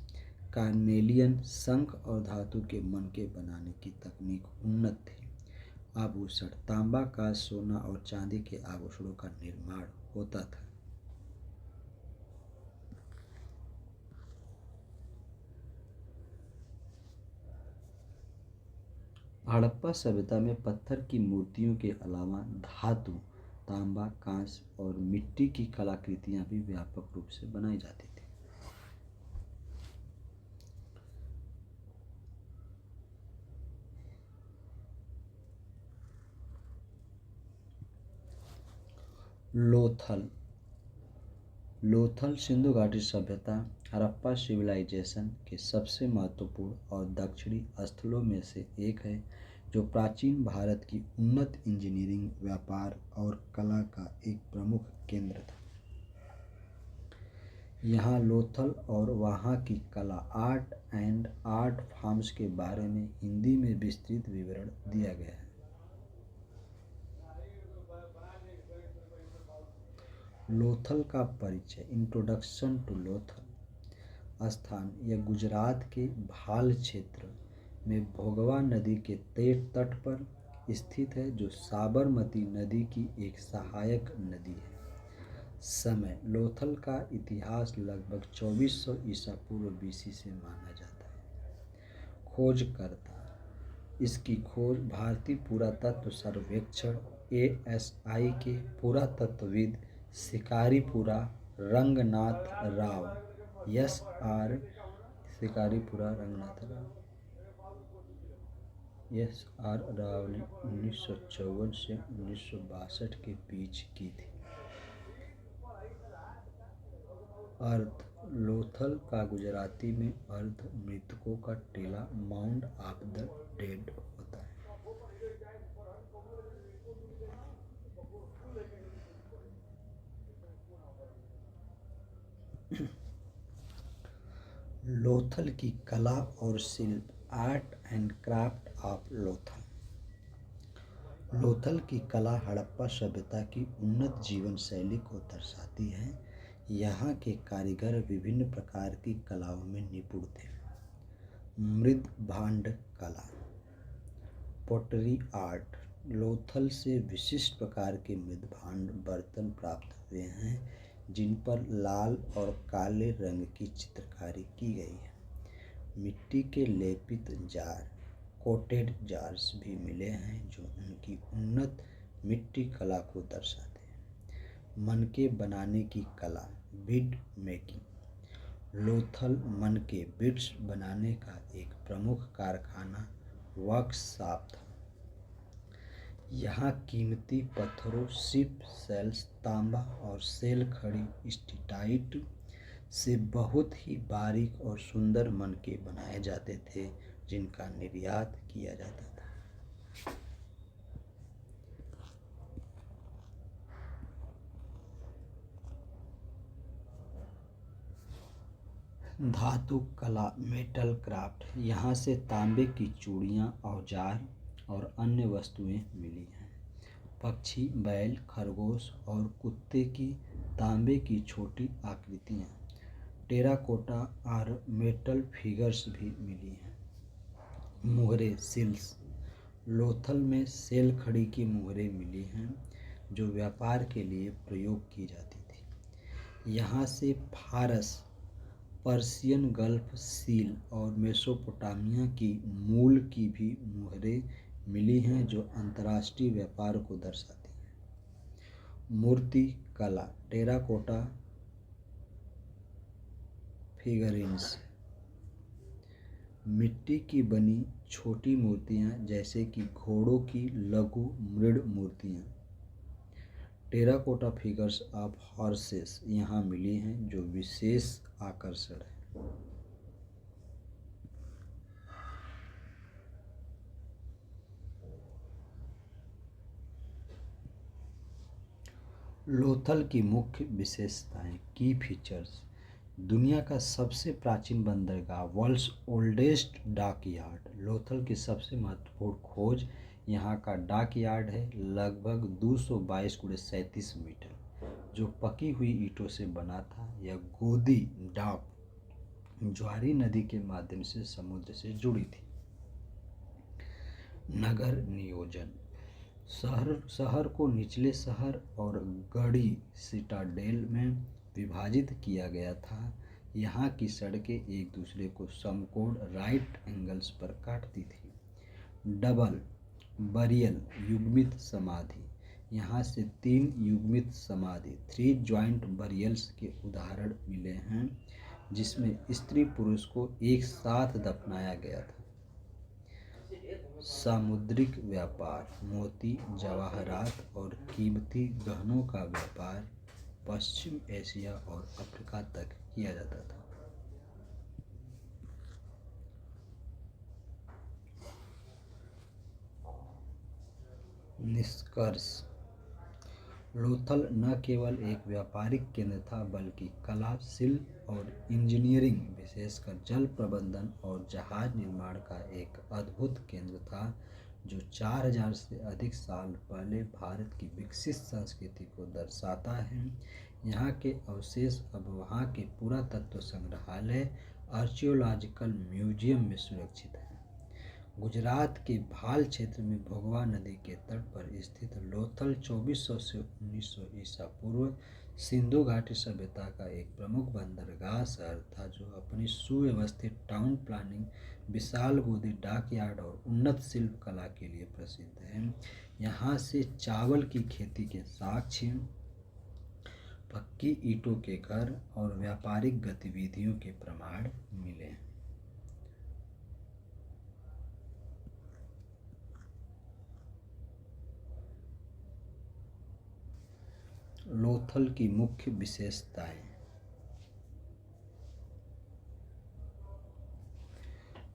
कार्नेलियन, शंख और धातु के मनके बनाने की तकनीक उन्नत थी। आभूषण, तांबा का, सोना और चांदी के आभूषणों का निर्माण होता था। हड़प्पा सभ्यता में पत्थर की मूर्तियों के अलावा धातु, तांबा, कांस्य और मिट्टी की कलाकृतियां भी व्यापक रूप से बनाई जाती थी। लोथल लोथल सिंधु घाटी सभ्यता हड़प्पा सिविलाइजेशन के सबसे महत्वपूर्ण और दक्षिणी स्थलों में से एक है, जो प्राचीन भारत की उन्नत इंजीनियरिंग, व्यापार और कला का एक प्रमुख केंद्र था। यहाँ लोथल और वहाँ की कला, आर्ट एंड आर्ट फॉर्म्स के बारे में हिंदी में विस्तृत विवरण दिया गया है। लोथल का परिचय, इंट्रोडक्शन टू लोथल। स्थान, यह गुजरात के भाल क्षेत्र में भोगवा नदी के तट पर स्थित है, जो साबरमती नदी की एक सहायक नदी है। समय, लोथल का इतिहास लगभग 2400 ईसा पूर्व बीसी से माना जाता है। खोजकर्ता, इसकी खोज भारतीय पुरातत्व सर्वेक्षण ASI के पुरातत्वविद शिकारीपुरा रंगनाथ राव SR शिकारीपुरा रंगनाथ राव SR राव ने 1954 से 1962 के बीच की थी। अर्थ, लोथल का गुजराती में अर्ध मृतकों का टीला, माउंड ऑफ द डेड होता है। लोथल की कला और शिल्प, art and craft of Lothal. Lothal की कला हड़प्पा सभ्यता की उन्नत जीवन शैली को दर्शाती है। यहाँ के कारीगर विभिन्न प्रकार की कलाओं में निपुण थे। मृद भांड कला, पोटरी आर्ट। लोथल से विशिष्ट प्रकार के मृद भांड बर्तन प्राप्त हुए हैं, जिन पर लाल और काले रंग की चित्रकारी की गई है। मिट्टी के लेपित जार, कोटेड जार्स भी मिले हैं, जो उनकी उन्नत मिट्टी कला को दर्शाते हैं। मनके बनाने की कला, बीड मेकिंग। लोथल मनके बीड्स बनाने का एक प्रमुख कारखाना वर्कशॉप था। यहाँ कीमती पत्थरों, शिप सेल्स, तांबा और सेल खड़ी स्टीटाइट से बहुत ही बारीक और सुंदर मनके बनाए जाते थे, जिनका निर्यात किया जाता था। धातु कला मेटल क्राफ्ट, यहाँ से तांबे की चूड़ियाँ, औजार और अन्य वस्तुएं मिली हैं। पक्षी, बैल, खरगोश और कुत्ते की तांबे की छोटी आकृतियाँ, टेराकोटा और मेटल फिगर्स भी मिली हैं। मुहरें सील्स, लोथल में सेल खड़ी की मुहरें मिली हैं जो व्यापार के लिए प्रयोग की जाती थी। यहाँ से फारस, पर्शियन गल्फ सील और मेसोपोटामिया की मूल की भी मुहरें मिली हैं जो अंतर्राष्ट्रीय व्यापार को दर्शाती हैं। मूर्ति कला, टेराकोटा फिगरिन्स, मिट्टी की बनी छोटी मूर्तियाँ जैसे कि घोड़ों की लघु मृड़ मूर्तियाँ, टेराकोटा फिगर्स ऑफ हॉर्सेस यहाँ मिली हैं जो विशेष आकर्षण है। लोथल की मुख्य विशेषताएं, की फीचर्स। दुनिया का सबसे प्राचीन बंदरगाह, world's oldest dockyard. Lothal की सबसे महत्वपूर्ण खोज यहाँ का डॉक यार्ड है, लगभग 222 × 37 मीटर, जो पकी हुई ईंटों से बना था। यह गोदी डॉक ज्वारी नदी के माध्यम से समुद्र से जुड़ी थी। नगर नियोजन, शहर को निचले शहर और गढ़ी सिटाडेल में विभाजित किया गया था। यहाँ की सड़कें एक दूसरे को समकोण राइट एंगल्स पर काटती थी। डबल बरियल युग्मित समाधि, यहाँ से 3 युग्मित समाधि, 3 जॉइंट बरियल्स के उदाहरण मिले हैं जिसमें स्त्री पुरुष को एक साथ दफनाया गया था। सामुद्रिक व्यापार, मोती, जवाहरात और कीमती गहनों का व्यापार पश्चिम एशिया और अफ्रीका तक किया जाता था। निष्कर्ष, लोथल न केवल एक व्यापारिक केंद्र था बल्कि कला, शिल्प और इंजीनियरिंग, विशेषकर जल प्रबंधन और जहाज निर्माण का एक अद्भुत केंद्र था जो 4000 से अधिक साल पहले भारत की विकसित संस्कृति को दर्शाता है। यहाँ के अवशेष अब वहाँ के पुरातत्व संग्रहालय आर्कियोलॉजिकल म्यूजियम में सुरक्षित हैं। गुजरात के भाल क्षेत्र में भोगवा नदी के तट पर स्थित लोथल 2400 से 1900 ईसा पूर्व सिंधु घाटी सभ्यता का एक प्रमुख बंदरगाह शहर था जो अपनी सुव्यवस्थित टाउन प्लानिंग, विशाल गोदी डॉक यार्ड और उन्नत शिल्प कला के लिए प्रसिद्ध है। यहाँ से चावल की खेती के साक्ष्य, पक्की ईंटों के घर और व्यापारिक गतिविधियों के प्रमाण मिले। लोथल की मुख्य विशेषताएं,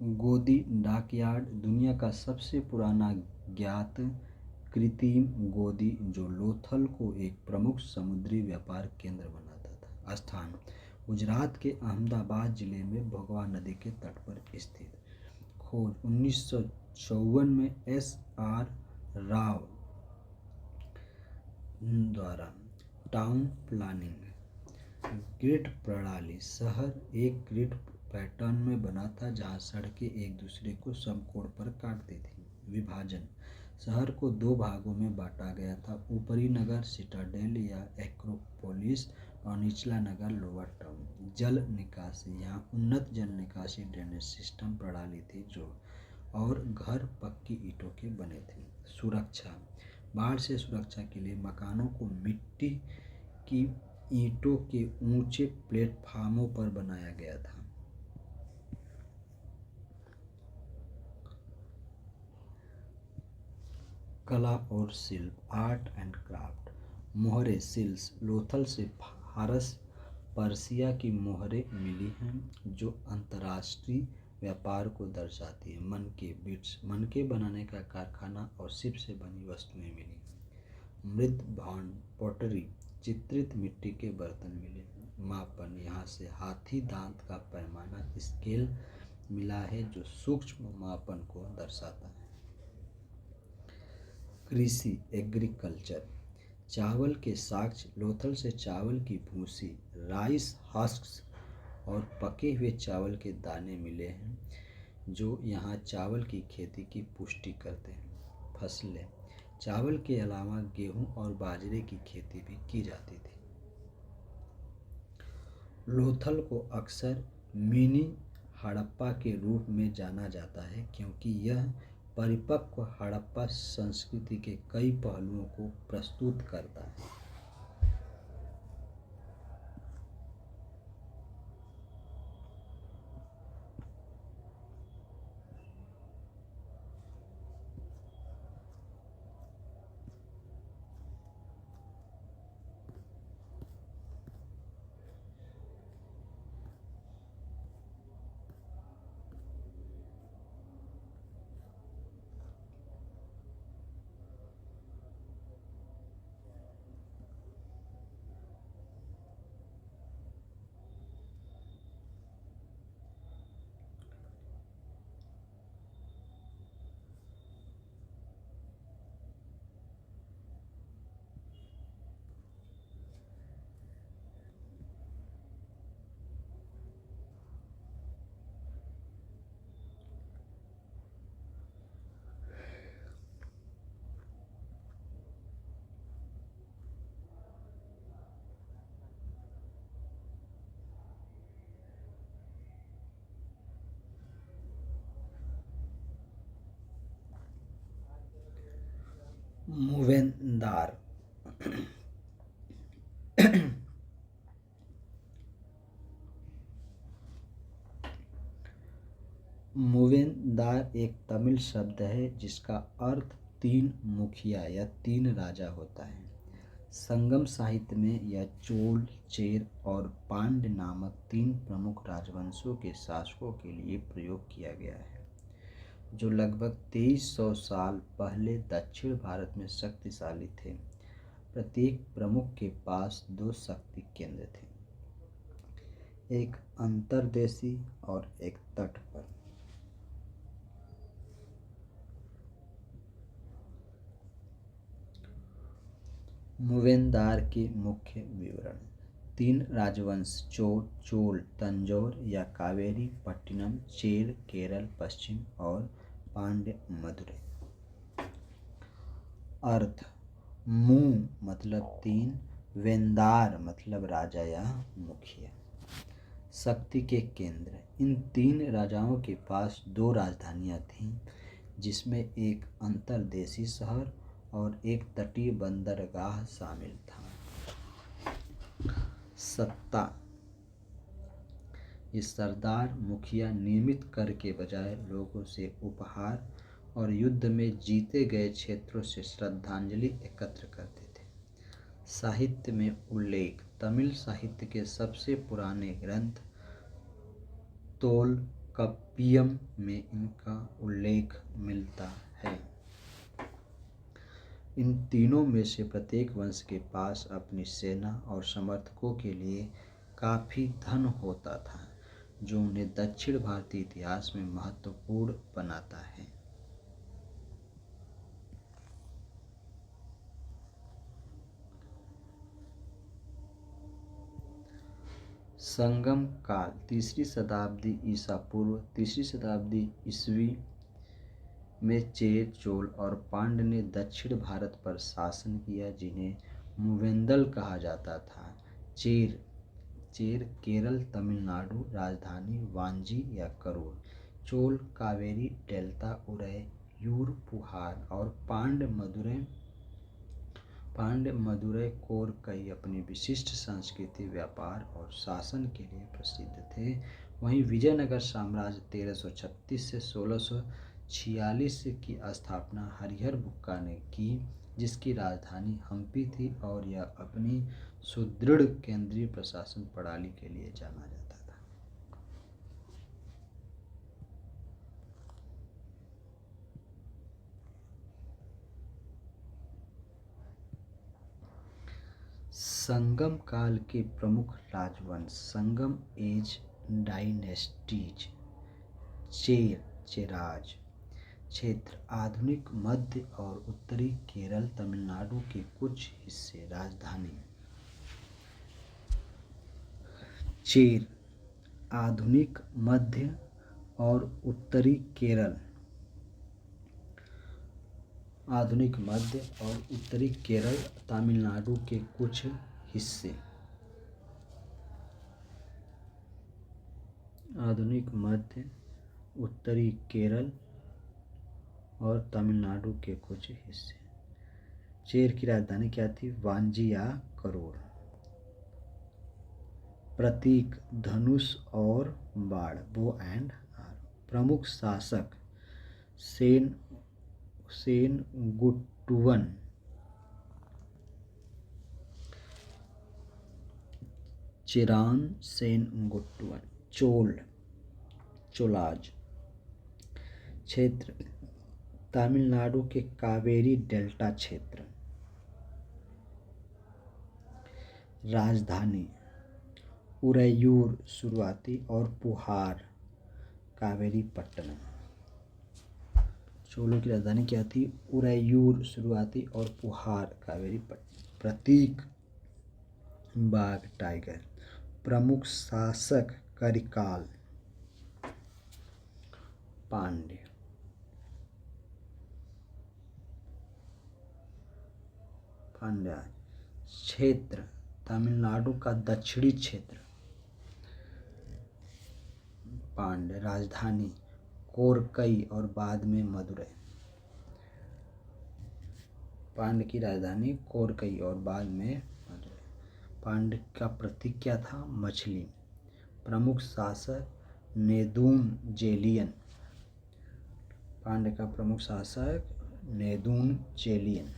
गोदी डॉक यार्ड, दुनिया का सबसे पुराना ज्ञात कृत्रिम गोदी जो लोथल को एक प्रमुख समुद्री व्यापार केंद्र बनाता था। स्थान, गुजरात के अहमदाबाद जिले में भोगवा नदी के तट पर स्थित। खोज, 1954 में SR राव द्वारा टाउन प्लानिंग। ग्रिड प्रणाली, शहर एक ग्रिड पैटर्न में बना था जहाँ सड़कें एक दूसरे को समकोण पर काटती थीं। विभाजन, शहर को 2 भागों में बांटा गया था, ऊपरी नगर सिटाडेल या एक्रोपोलिस और निचला नगर लोअर टाउन। जल निकासी, यहाँ उन्नत जल निकासी ड्रेनेज सिस्टम प्रणाली थी जो और घर पक्की ईंटों के बने थे। सुरक्षा, बाढ़ से सुरक्षा के लिए मकानों को मिट्टी की ईंटों के ऊंचे प्लेटफार्मों पर बनाया गया था। कला और शिल्प, आर्ट एंड क्राफ्ट। मोहरें सील्स, लोथल से फारस, पर्शिया की मोहरें मिली हैं जो अंतर्राष्ट्रीय व्यापार को दर्शाती है। मनके बिट्स, मनके बनाने का कारखाना और शिप से बनी वस्तुएं मिली। मृत भांड, पोटरी, चित्रित मिट्टी के बर्तन मिले। मापन, यहाँ से हाथी दांत का पैमाना स्केल मिला है जो सूक्ष्म मापन को दर्शाता है। कृषि एग्रीकल्चर, चावल के साक्ष्य लोथल से चावल की भूसी, राइस हस्क्स और पके हुए चावल के दाने मिले हैं जो यहाँ चावल की खेती की पुष्टि करते हैं। फसलें, चावल के अलावा गेहूं और बाजरे की खेती भी की जाती थी। लोथल को अक्सर मिनी हड़प्पा के रूप में जाना जाता है क्योंकि यह परिपक्व हड़प्पा संस्कृति के कई पहलुओं को प्रस्तुत करता है। मूवेंदार, मूवेंदार एक तमिल शब्द है जिसका अर्थ तीन मुखिया या तीन राजा होता है। संगम साहित्य में यह चोल, चेर और पांड्य नामक तीन प्रमुख राजवंशों के शासकों के लिए प्रयोग किया गया है जो लगभग 2300 साल पहले दक्षिण भारत में शक्तिशाली थे। प्रत्येक प्रमुख के पास दो शक्ति केंद्र थे, एक अंतर्देशी और एक तट पर। मूवेंदार के मुख्य विवरण: तीन राजवंश चोल तंजौर या कावेरी पट्टिनम, चेर केरल पश्चिम और पांड्य मदुरै। अर्थ: मू मतलब तीन, वेंदार मतलब राजा या मुखिया। शक्ति के केंद्र: इन तीन राजाओं के पास दो राजधानियां थीं जिसमें एक अंतर्देशी शहर और एक तटीय बंदरगाह शामिल था। सत्ता: ये सरदार मुखिया नियमित कर के बजाय लोगों से उपहार और युद्ध में जीते गए क्षेत्रों से श्रद्धांजलि एकत्र करते थे। साहित्य में उल्लेख: तमिल साहित्य के सबसे पुराने ग्रंथ तोलकप्पियम में इनका उल्लेख मिलता है। इन तीनों में से प्रत्येक वंश के पास अपनी सेना और समर्थकों के लिए काफ़ी धन होता था जो उन्हें दक्षिण भारतीय इतिहास में महत्वपूर्ण बनाता है। संगम काल: तीसरी शताब्दी ईसा पूर्व, तीसरी शताब्दी ईस्वी में चेर, चोल और पांड्य ने दक्षिण भारत पर शासन किया जिन्हें मूवेंदल कहा जाता था। चेर केरल तमिलनाडु, राजधानी वांजी या करूर। चोल कावेरी डेल्टा, उरैयूर, पुहार और पांड्य मदुरै कोरकई अपनी विशिष्ट संस्कृति, व्यापार और शासन के लिए प्रसिद्ध थे। वहीं विजयनगर साम्राज्य 1336 से 1646 की स्थापना हरिहर बुक्का ने की जिसकी राजधानी हम्पी थी और यह अपनी सुदृढ़ केंद्रीय प्रशासन प्रणाली के लिए जाना जाता था। संगम काल के प्रमुख राजवंश संगम एज डायनेस्टीज। चेर चेराज क्षेत्र आधुनिक मध्य और उत्तरी केरल तमिलनाडु के कुछ हिस्से। राजधानी चेर आधुनिक मध्य और उत्तरी केरल आधुनिक मध्य और उत्तरी केरल तमिलनाडु के कुछ हिस्से। आधुनिक मध्य उत्तरी केरल और तमिलनाडु के कुछ हिस्से। चेर की राजधानी क्या थी? वांजी या करोल। प्रतीक धनुष और बाण, बो एंड आरो। प्रमुख शासक सेनगुट्टुवन, चिरान सेनगुट्टुवन। चोलाज क्षेत्र तमिलनाडु के कावेरी डेल्टा क्षेत्र। राजधानी उरैयूर शुरुआती और पुहार कावेरी पट्टनम। चोलों की राजधानी क्या थी? उरैयूर शुरुआती और पुहार कावेरी पट्टनम। प्रतीक बाघ टाइगर। प्रमुख शासक करिकाल पांड्य। क्षेत्र तमिलनाडु का दक्षिणी क्षेत्र पांड्य। राजधानी कोरकई और बाद में मदुरै। पांड्य की राजधानी कोरकई और बाद में मदुरै। पांड्य का प्रतीक क्या था? मछली। प्रमुख शासक नेदुन जेलियन। पांड्य का प्रमुख शासक नेदुन जेलियन।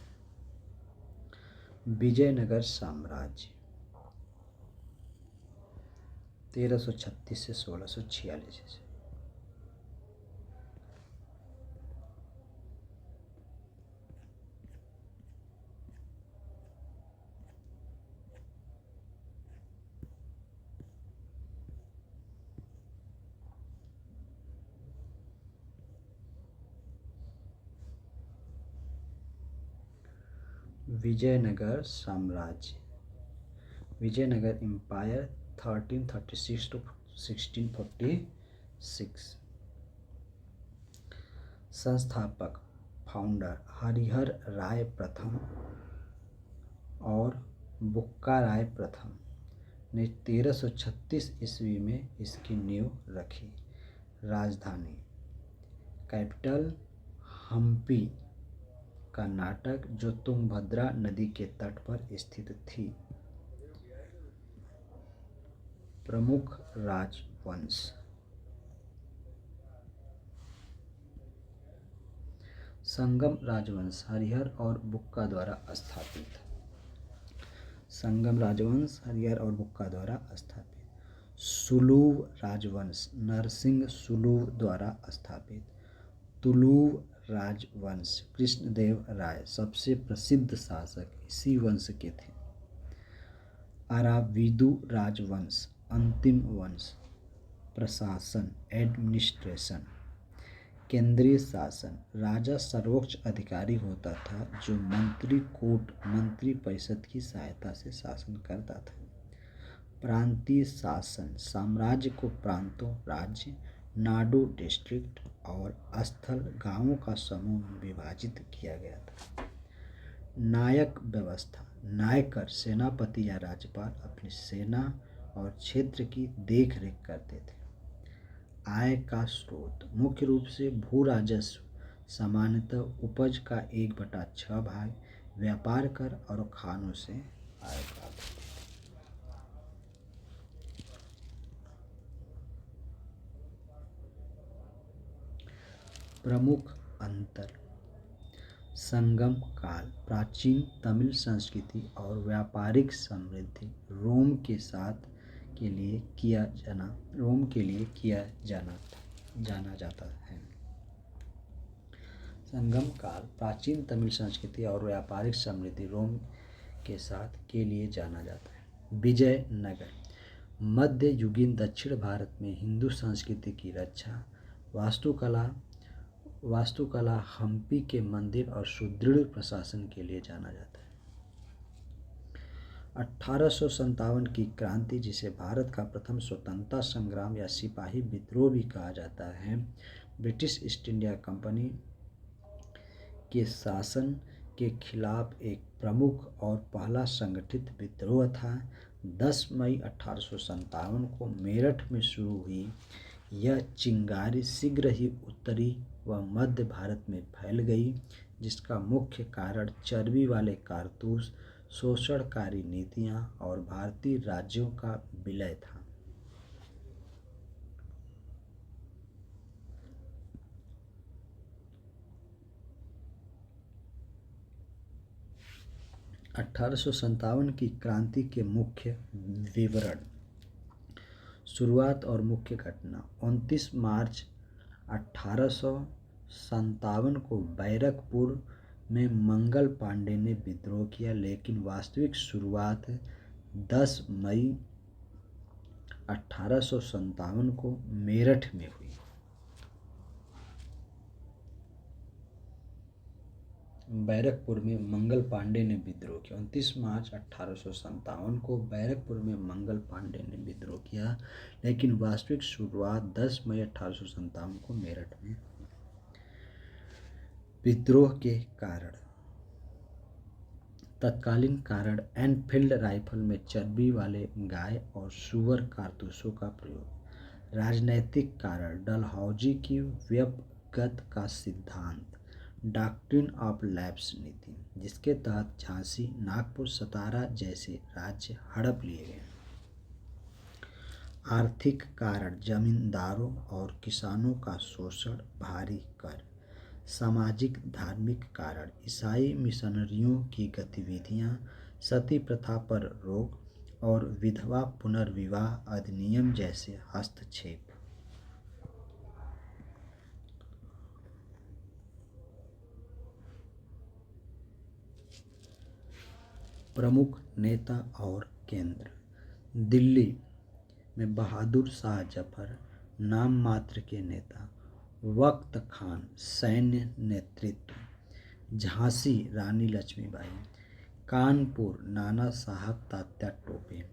विजयनगर साम्राज्य 1336 से 1646। विजयनगर साम्राज्य विजयनगर एम्पायर 1336 to 1646। संस्थापक फाउंडर हरिहर राय प्रथम और बुक्का राय प्रथम ने 1336 ईस्वी में इसकी नींव रखी। राजधानी कैपिटल हम्पी कर्नाटक, जो तुंगभद्रा नदी के तट पर स्थित थी। प्रमुख राजवंश संगम राजवंश हरिहर और बुक्का द्वारा स्थापित। संगम राजवंश हरिहर और बुक्का द्वारा स्थापित। सुलुव राजवंश नरसिंह सुलुव द्वारा स्थापित। तुलुव राजवंश कृष्णदेव राय सबसे प्रसिद्ध शासक इसी वंश के थे। अराविदु राजवंश अंतिम वंश। प्रशासन एडमिनिस्ट्रेशन केंद्रीय शासन राजा सर्वोच्च अधिकारी होता था जो मंत्री कोट मंत्री परिषद की सहायता से शासन करता था। प्रांतीय शासन साम्राज्य को प्रांतों राज्य नाडु डिस्ट्रिक्ट और स्थल गांवों का समूह में विभाजित किया गया था। नायक व्यवस्था नायकर सेनापति या राज्यपाल अपनी सेना और क्षेत्र की देखरेख करते थे। आय का स्रोत मुख्य रूप से भू राजस्व सामान्यतः उपज का 1/6 भाग व्यापार कर और खानों से आय प्राप्त होती थी। प्रमुख अंतर संगम काल प्राचीन तमिल संस्कृति और व्यापारिक समृद्धि रोम के लिए किया जाना जाता है। संगम काल प्राचीन तमिल संस्कृति और व्यापारिक समृद्धि रोम के लिए जाना जाता है। विजयनगर मध्य युगीन दक्षिण भारत में हिंदू संस्कृति की रक्षा, वास्तुकला हम्पी के मंदिर और सुदृढ़ प्रशासन के लिए जाना जाता है। 1857 की क्रांति, जिसे भारत का प्रथम स्वतंत्रता संग्राम या सिपाही विद्रोह भी कहा जाता है, ब्रिटिश ईस्ट इंडिया कंपनी के शासन के खिलाफ एक प्रमुख और पहला संगठित विद्रोह था। 10 मई 1857 को मेरठ में शुरू हुई यह चिंगारी शीघ्र ही उत्तरी व मध्य भारत में फैल गई, जिसका मुख्य कारण चर्बी वाले कारतूस, शोषणकारी नीतियां और भारतीय राज्यों का विलय था। (1857) की क्रांति के मुख्य विवरण। शुरुआत और मुख्य घटना। 29 मार्च 1857 को बैरकपुर में मंगल पांडे ने विद्रोह किया, लेकिन वास्तविक शुरुआत 10 मई 1857 को मेरठ में हुई। बैरकपुर में मंगल पांडे ने विद्रोह किया। 29 मार्च 1857 को बैरकपुर में मंगल पांडे ने विद्रोह किया, लेकिन वास्तविक शुरुआत 10 मई 1857 को मेरठ में। विद्रोह के कारण। तत्कालीन कारण एनफील्ड राइफल में चर्बी वाले गाय और सूअर कारतूसों का प्रयोग। राजनैतिक कारण डलहौजी की व्यपगत का सिद्धांत, डॉक्ट्रिन ऑफ लैप्स नीति, जिसके तहत झांसी, नागपुर, सतारा जैसे राज्य हड़प लिए गए। आर्थिक कारण जमींदारों और किसानों का शोषण, भारी कर। सामाजिक धार्मिक कारण ईसाई मिशनरियों की गतिविधियां, सती प्रथा पर रोक और विधवा पुनर्विवाह अधिनियम जैसे हस्तक्षेप। प्रमुख नेता और केंद्र। दिल्ली में बहादुर शाह जफर नाम मात्र के नेता, वक्त खान सैन्य नेतृत्व, झांसी रानी लक्ष्मीबाई, कानपुर नाना साहब तात्या टोपे,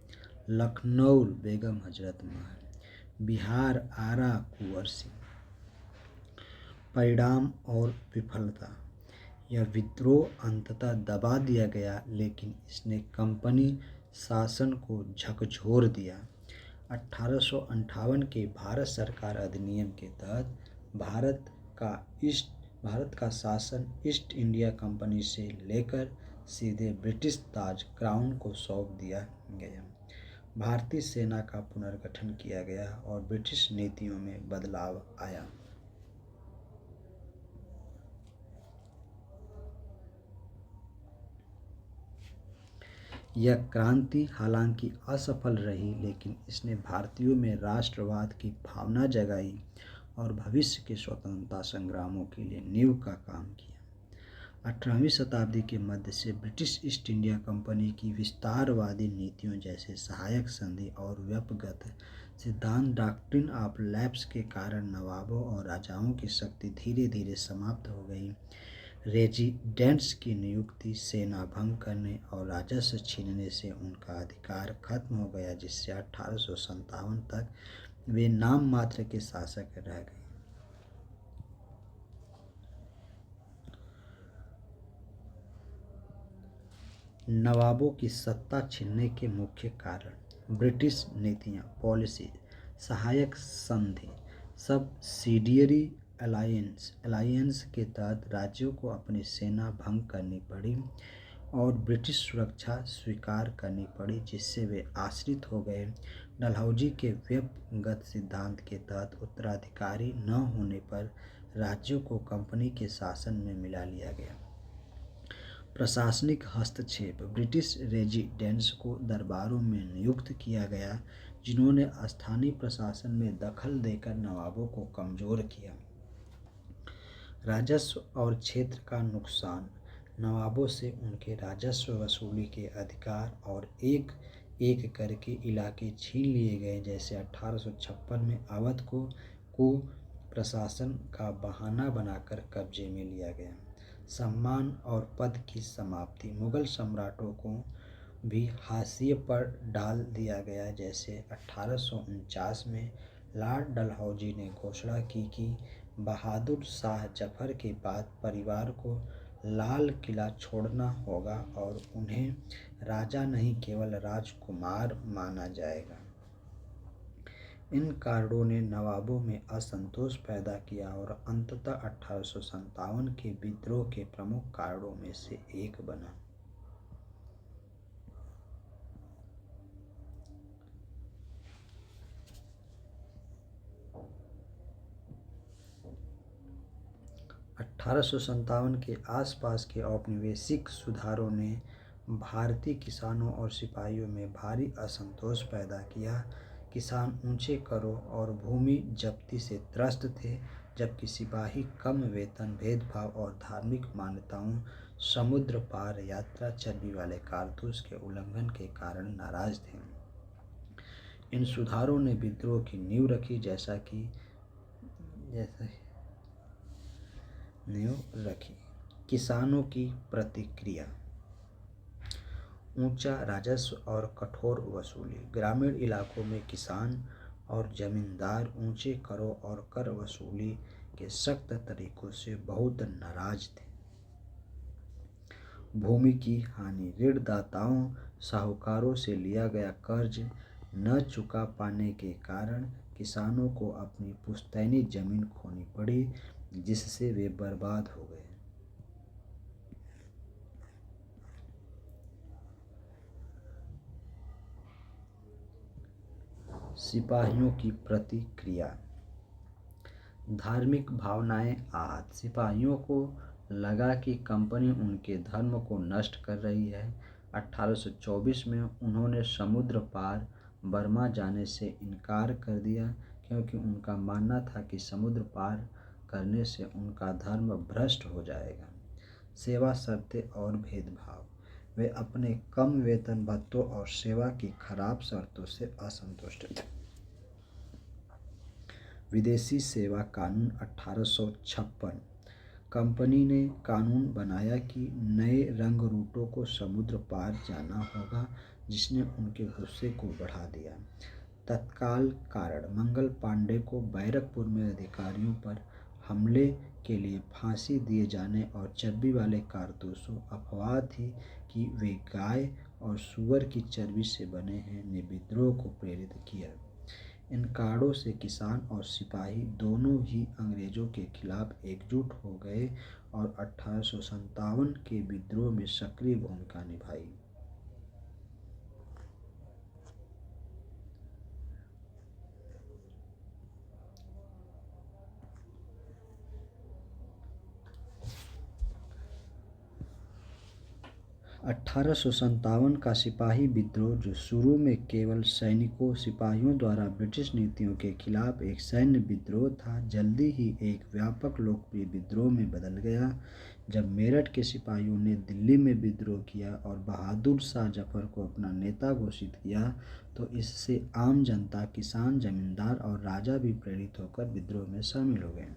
लखनऊ बेगम हजरत महल, बिहार आरा कुंवर सिंह। परिणाम और विफलता। यह विद्रोह अंततः दबा दिया गया, लेकिन इसने कंपनी शासन को झकझोर दिया। 1858 के भारत सरकार अधिनियम के तहत भारत का शासन ईस्ट इंडिया कंपनी से लेकर सीधे ब्रिटिश ताज क्राउन को सौंप दिया गया। भारतीय सेना का पुनर्गठन किया गया और ब्रिटिश नीतियों में बदलाव आया। यह क्रांति हालांकि असफल रही, लेकिन इसने भारतीयों में राष्ट्रवाद की भावना जगाई और भविष्य के स्वतंत्रता संग्रामों के लिए नींव का काम किया। 18वीं शताब्दी के मध्य से ब्रिटिश ईस्ट इंडिया कंपनी की विस्तारवादी नीतियों जैसे सहायक संधि और व्यपगत सिद्धांत, डॉक्ट्रिन ऑफ लैप्स के कारण नवाबों और राजाओं की शक्ति धीरे धीरे समाप्त हो गई। रेजिडेंट्स की नियुक्ति, सेना भंग करने और राजस्व छीनने से उनका अधिकार खत्म हो गया, जिससे 1857 तक वे नाम मात्र के शासक रह गए। नवाबों की सत्ता छीनने के मुख्य कारण ब्रिटिश नीतियां, पॉलिसी, सहायक संधि, सब्सिडियरी अलायंस के तहत राज्यों को अपनी सेना भंग करनी पड़ी और ब्रिटिश सुरक्षा स्वीकार करनी पड़ी, जिससे वे आश्रित हो गए। डलहौजी के व्यपगत सिद्धांत के तहत उत्तराधिकारी न होने पर राज्यों को कंपनी के शासन में मिला लिया गया। प्रशासनिक हस्तक्षेप। ब्रिटिश रेजिडेंट्स को दरबारों में नियुक्त किया गया, जिन्होंने स्थानीय प्रशासन में दखल देकर नवाबों को कमजोर किया। राजस्व और क्षेत्र का नुकसान। नवाबों से उनके राजस्व वसूली के अधिकार और एक एक करके इलाके छीन लिए गए। जैसे 1856 में अवध को प्रशासन का बहाना बनाकर कब्जे में लिया गया। सम्मान और पद की समाप्ति। मुगल सम्राटों को भी हाशिए पर डाल दिया गया। जैसे 1849 में लॉर्ड डलहौजी ने घोषणा की कि बहादुर शाह जफर के बाद परिवार को लाल किला छोड़ना होगा और उन्हें राजा नहीं केवल राजकुमार माना जाएगा। इन कारणों ने नवाबों में असंतोष पैदा किया और अंततः 1857 के विद्रोह के प्रमुख कारणों में से एक बना। के आसपास के औपनिवेशिक सुधारों ने भारतीय किसानों और सिपाहियों में भारी असंतोष पैदा किया। किसान ऊंचे करों और भूमि जब्ती से त्रस्त थे, जबकि सिपाही कम वेतन, भेदभाव और धार्मिक मान्यताओं, समुद्र पार यात्रा, चर्बी वाले कारतूस के उल्लंघन के कारण नाराज थे। इन सुधारों ने विद्रोह की नींव रखी। किसानों की प्रतिक्रिया। ऊंचा राजस्व और कठोर वसूली। ग्रामीण इलाकों में किसान और जमींदार ऊंचे करों और कर वसूली के सख्त तरीकों से बहुत नाराज थे। भूमि की हानि। ऋणदाताओं, साहूकारों से लिया गया कर्ज न चुका पाने के कारण किसानों को अपनी पुश्तैनी जमीन खोनी पड़ी, जिससे वे बर्बाद हो गए। सिपाहियों की प्रतिक्रिया। धार्मिक भावनाएं आहत। सिपाहियों को लगा कि कंपनी उनके धर्म को नष्ट कर रही है। 1824 में उन्होंने समुद्र पार बर्मा जाने से इनकार कर दिया, क्योंकि उनका मानना था कि समुद्र पार करने से उनका धर्म भ्रष्ट हो जाएगा। सेवा शर्तें और भेदभाव। वे अपने कम वेतन भत्तों और सेवा की खराब शर्तों से असंतुष्ट थे। विदेशी सेवा कानून 1856। कंपनी ने कानून बनाया कि नए रंग रूटों को समुद्र पार जाना होगा, जिसने उनके गुस्से को बढ़ा दिया। तत्काल कारण। मंगल पांडे को बैरकपुर में अधिकारियों पर हमले के लिए फांसी दिए जाने और चर्बी वाले कारतूसों, अफवाह थी कि वे गाय और सूअर की चर्बी से बने हैं, ने विद्रोह को प्रेरित किया। इन कारणों से किसान और सिपाही दोनों ही अंग्रेजों के खिलाफ एकजुट हो गए और 1857 के विद्रोह में सक्रिय भूमिका निभाई। का सिपाही विद्रोह, जो शुरू में केवल सैनिकों सिपाहियों द्वारा ब्रिटिश नीतियों के खिलाफ एक सैन्य विद्रोह था, जल्दी ही एक व्यापक लोकप्रिय विद्रोह में बदल गया। जब मेरठ के सिपाहियों ने दिल्ली में विद्रोह किया और बहादुर शाह जफर को अपना नेता घोषित किया, तो इससे आम जनता, किसान, जमींदार और राजा भी प्रेरित होकर विद्रोह में शामिल हो गए।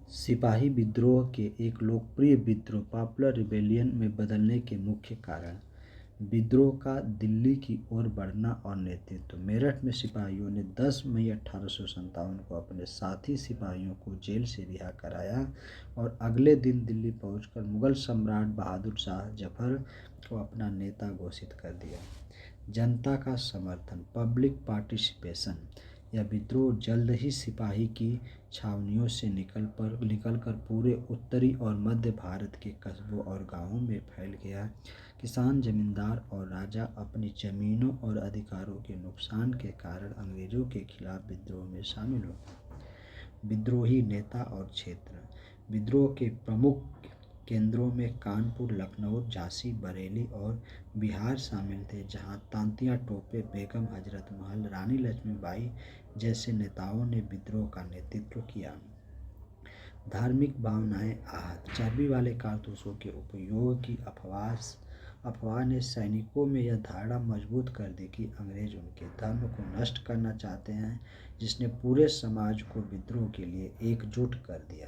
सिपाही विद्रोह के एक लोकप्रिय विद्रोह पॉपुलर रिबेलियन में बदलने के मुख्य कारण। विद्रोह का दिल्ली की ओर बढ़ना और नेतृत्व। मेरठ में सिपाहियों ने 10 मई 1857 को अपने साथी सिपाहियों को जेल से रिहा कराया और अगले दिन दिल्ली पहुंचकर मुगल सम्राट बहादुर शाह जफर को अपना नेता घोषित कर दिया। जनता का समर्थन। Public participation. यह विद्रोह जल्द ही सिपाही की छावनियों से निकलकर पूरे उत्तरी और मध्य भारत के कस्बों और गांवों में फैल गया। किसान, जमींदार और राजा अपनी जमीनों और अधिकारों के नुकसान के कारण अंग्रेजों के खिलाफ विद्रोह में शामिल हो गए। विद्रोही नेता और क्षेत्र। विद्रोह के प्रमुख केंद्रों में कानपुर, लखनऊ, झांसी, बरेली और बिहार शामिल थे, जहां तांतिया टोपे, बेगम हजरत महल, रानी लक्ष्मीबाई जैसे नेताओं ने विद्रोह का नेतृत्व किया। धार्मिक भावनाएं आहत। चर्बी वाले कारतूसों के उपयोग की अफवाह ने सैनिकों में यह धारणा मजबूत कर दी कि अंग्रेज उनके धर्म को नष्ट करना चाहते हैं, जिसने पूरे समाज को विद्रोह के लिए एकजुट कर दिया।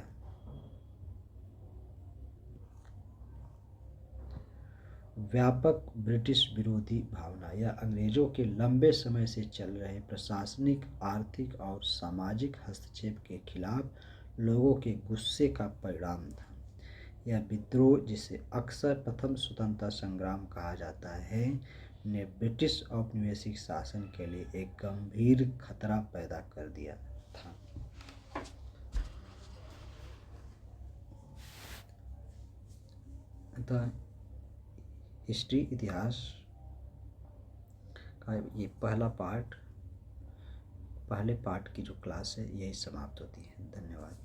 व्यापक ब्रिटिश विरोधी भावना। यह अंग्रेजों के लंबे समय से चल रहे प्रशासनिक, आर्थिक और सामाजिक हस्तक्षेप के खिलाफ लोगों के गुस्से का परिणाम था। यह विद्रोह, जिसे अक्सर प्रथम स्वतंत्रता संग्राम कहा जाता है, ने ब्रिटिश औपनिवेशिक शासन के लिए एक गंभीर खतरा पैदा कर दिया था। अतः हिस्ट्री, इतिहास का ये पहले पार्ट की जो क्लास है यही समाप्त होती है। धन्यवाद।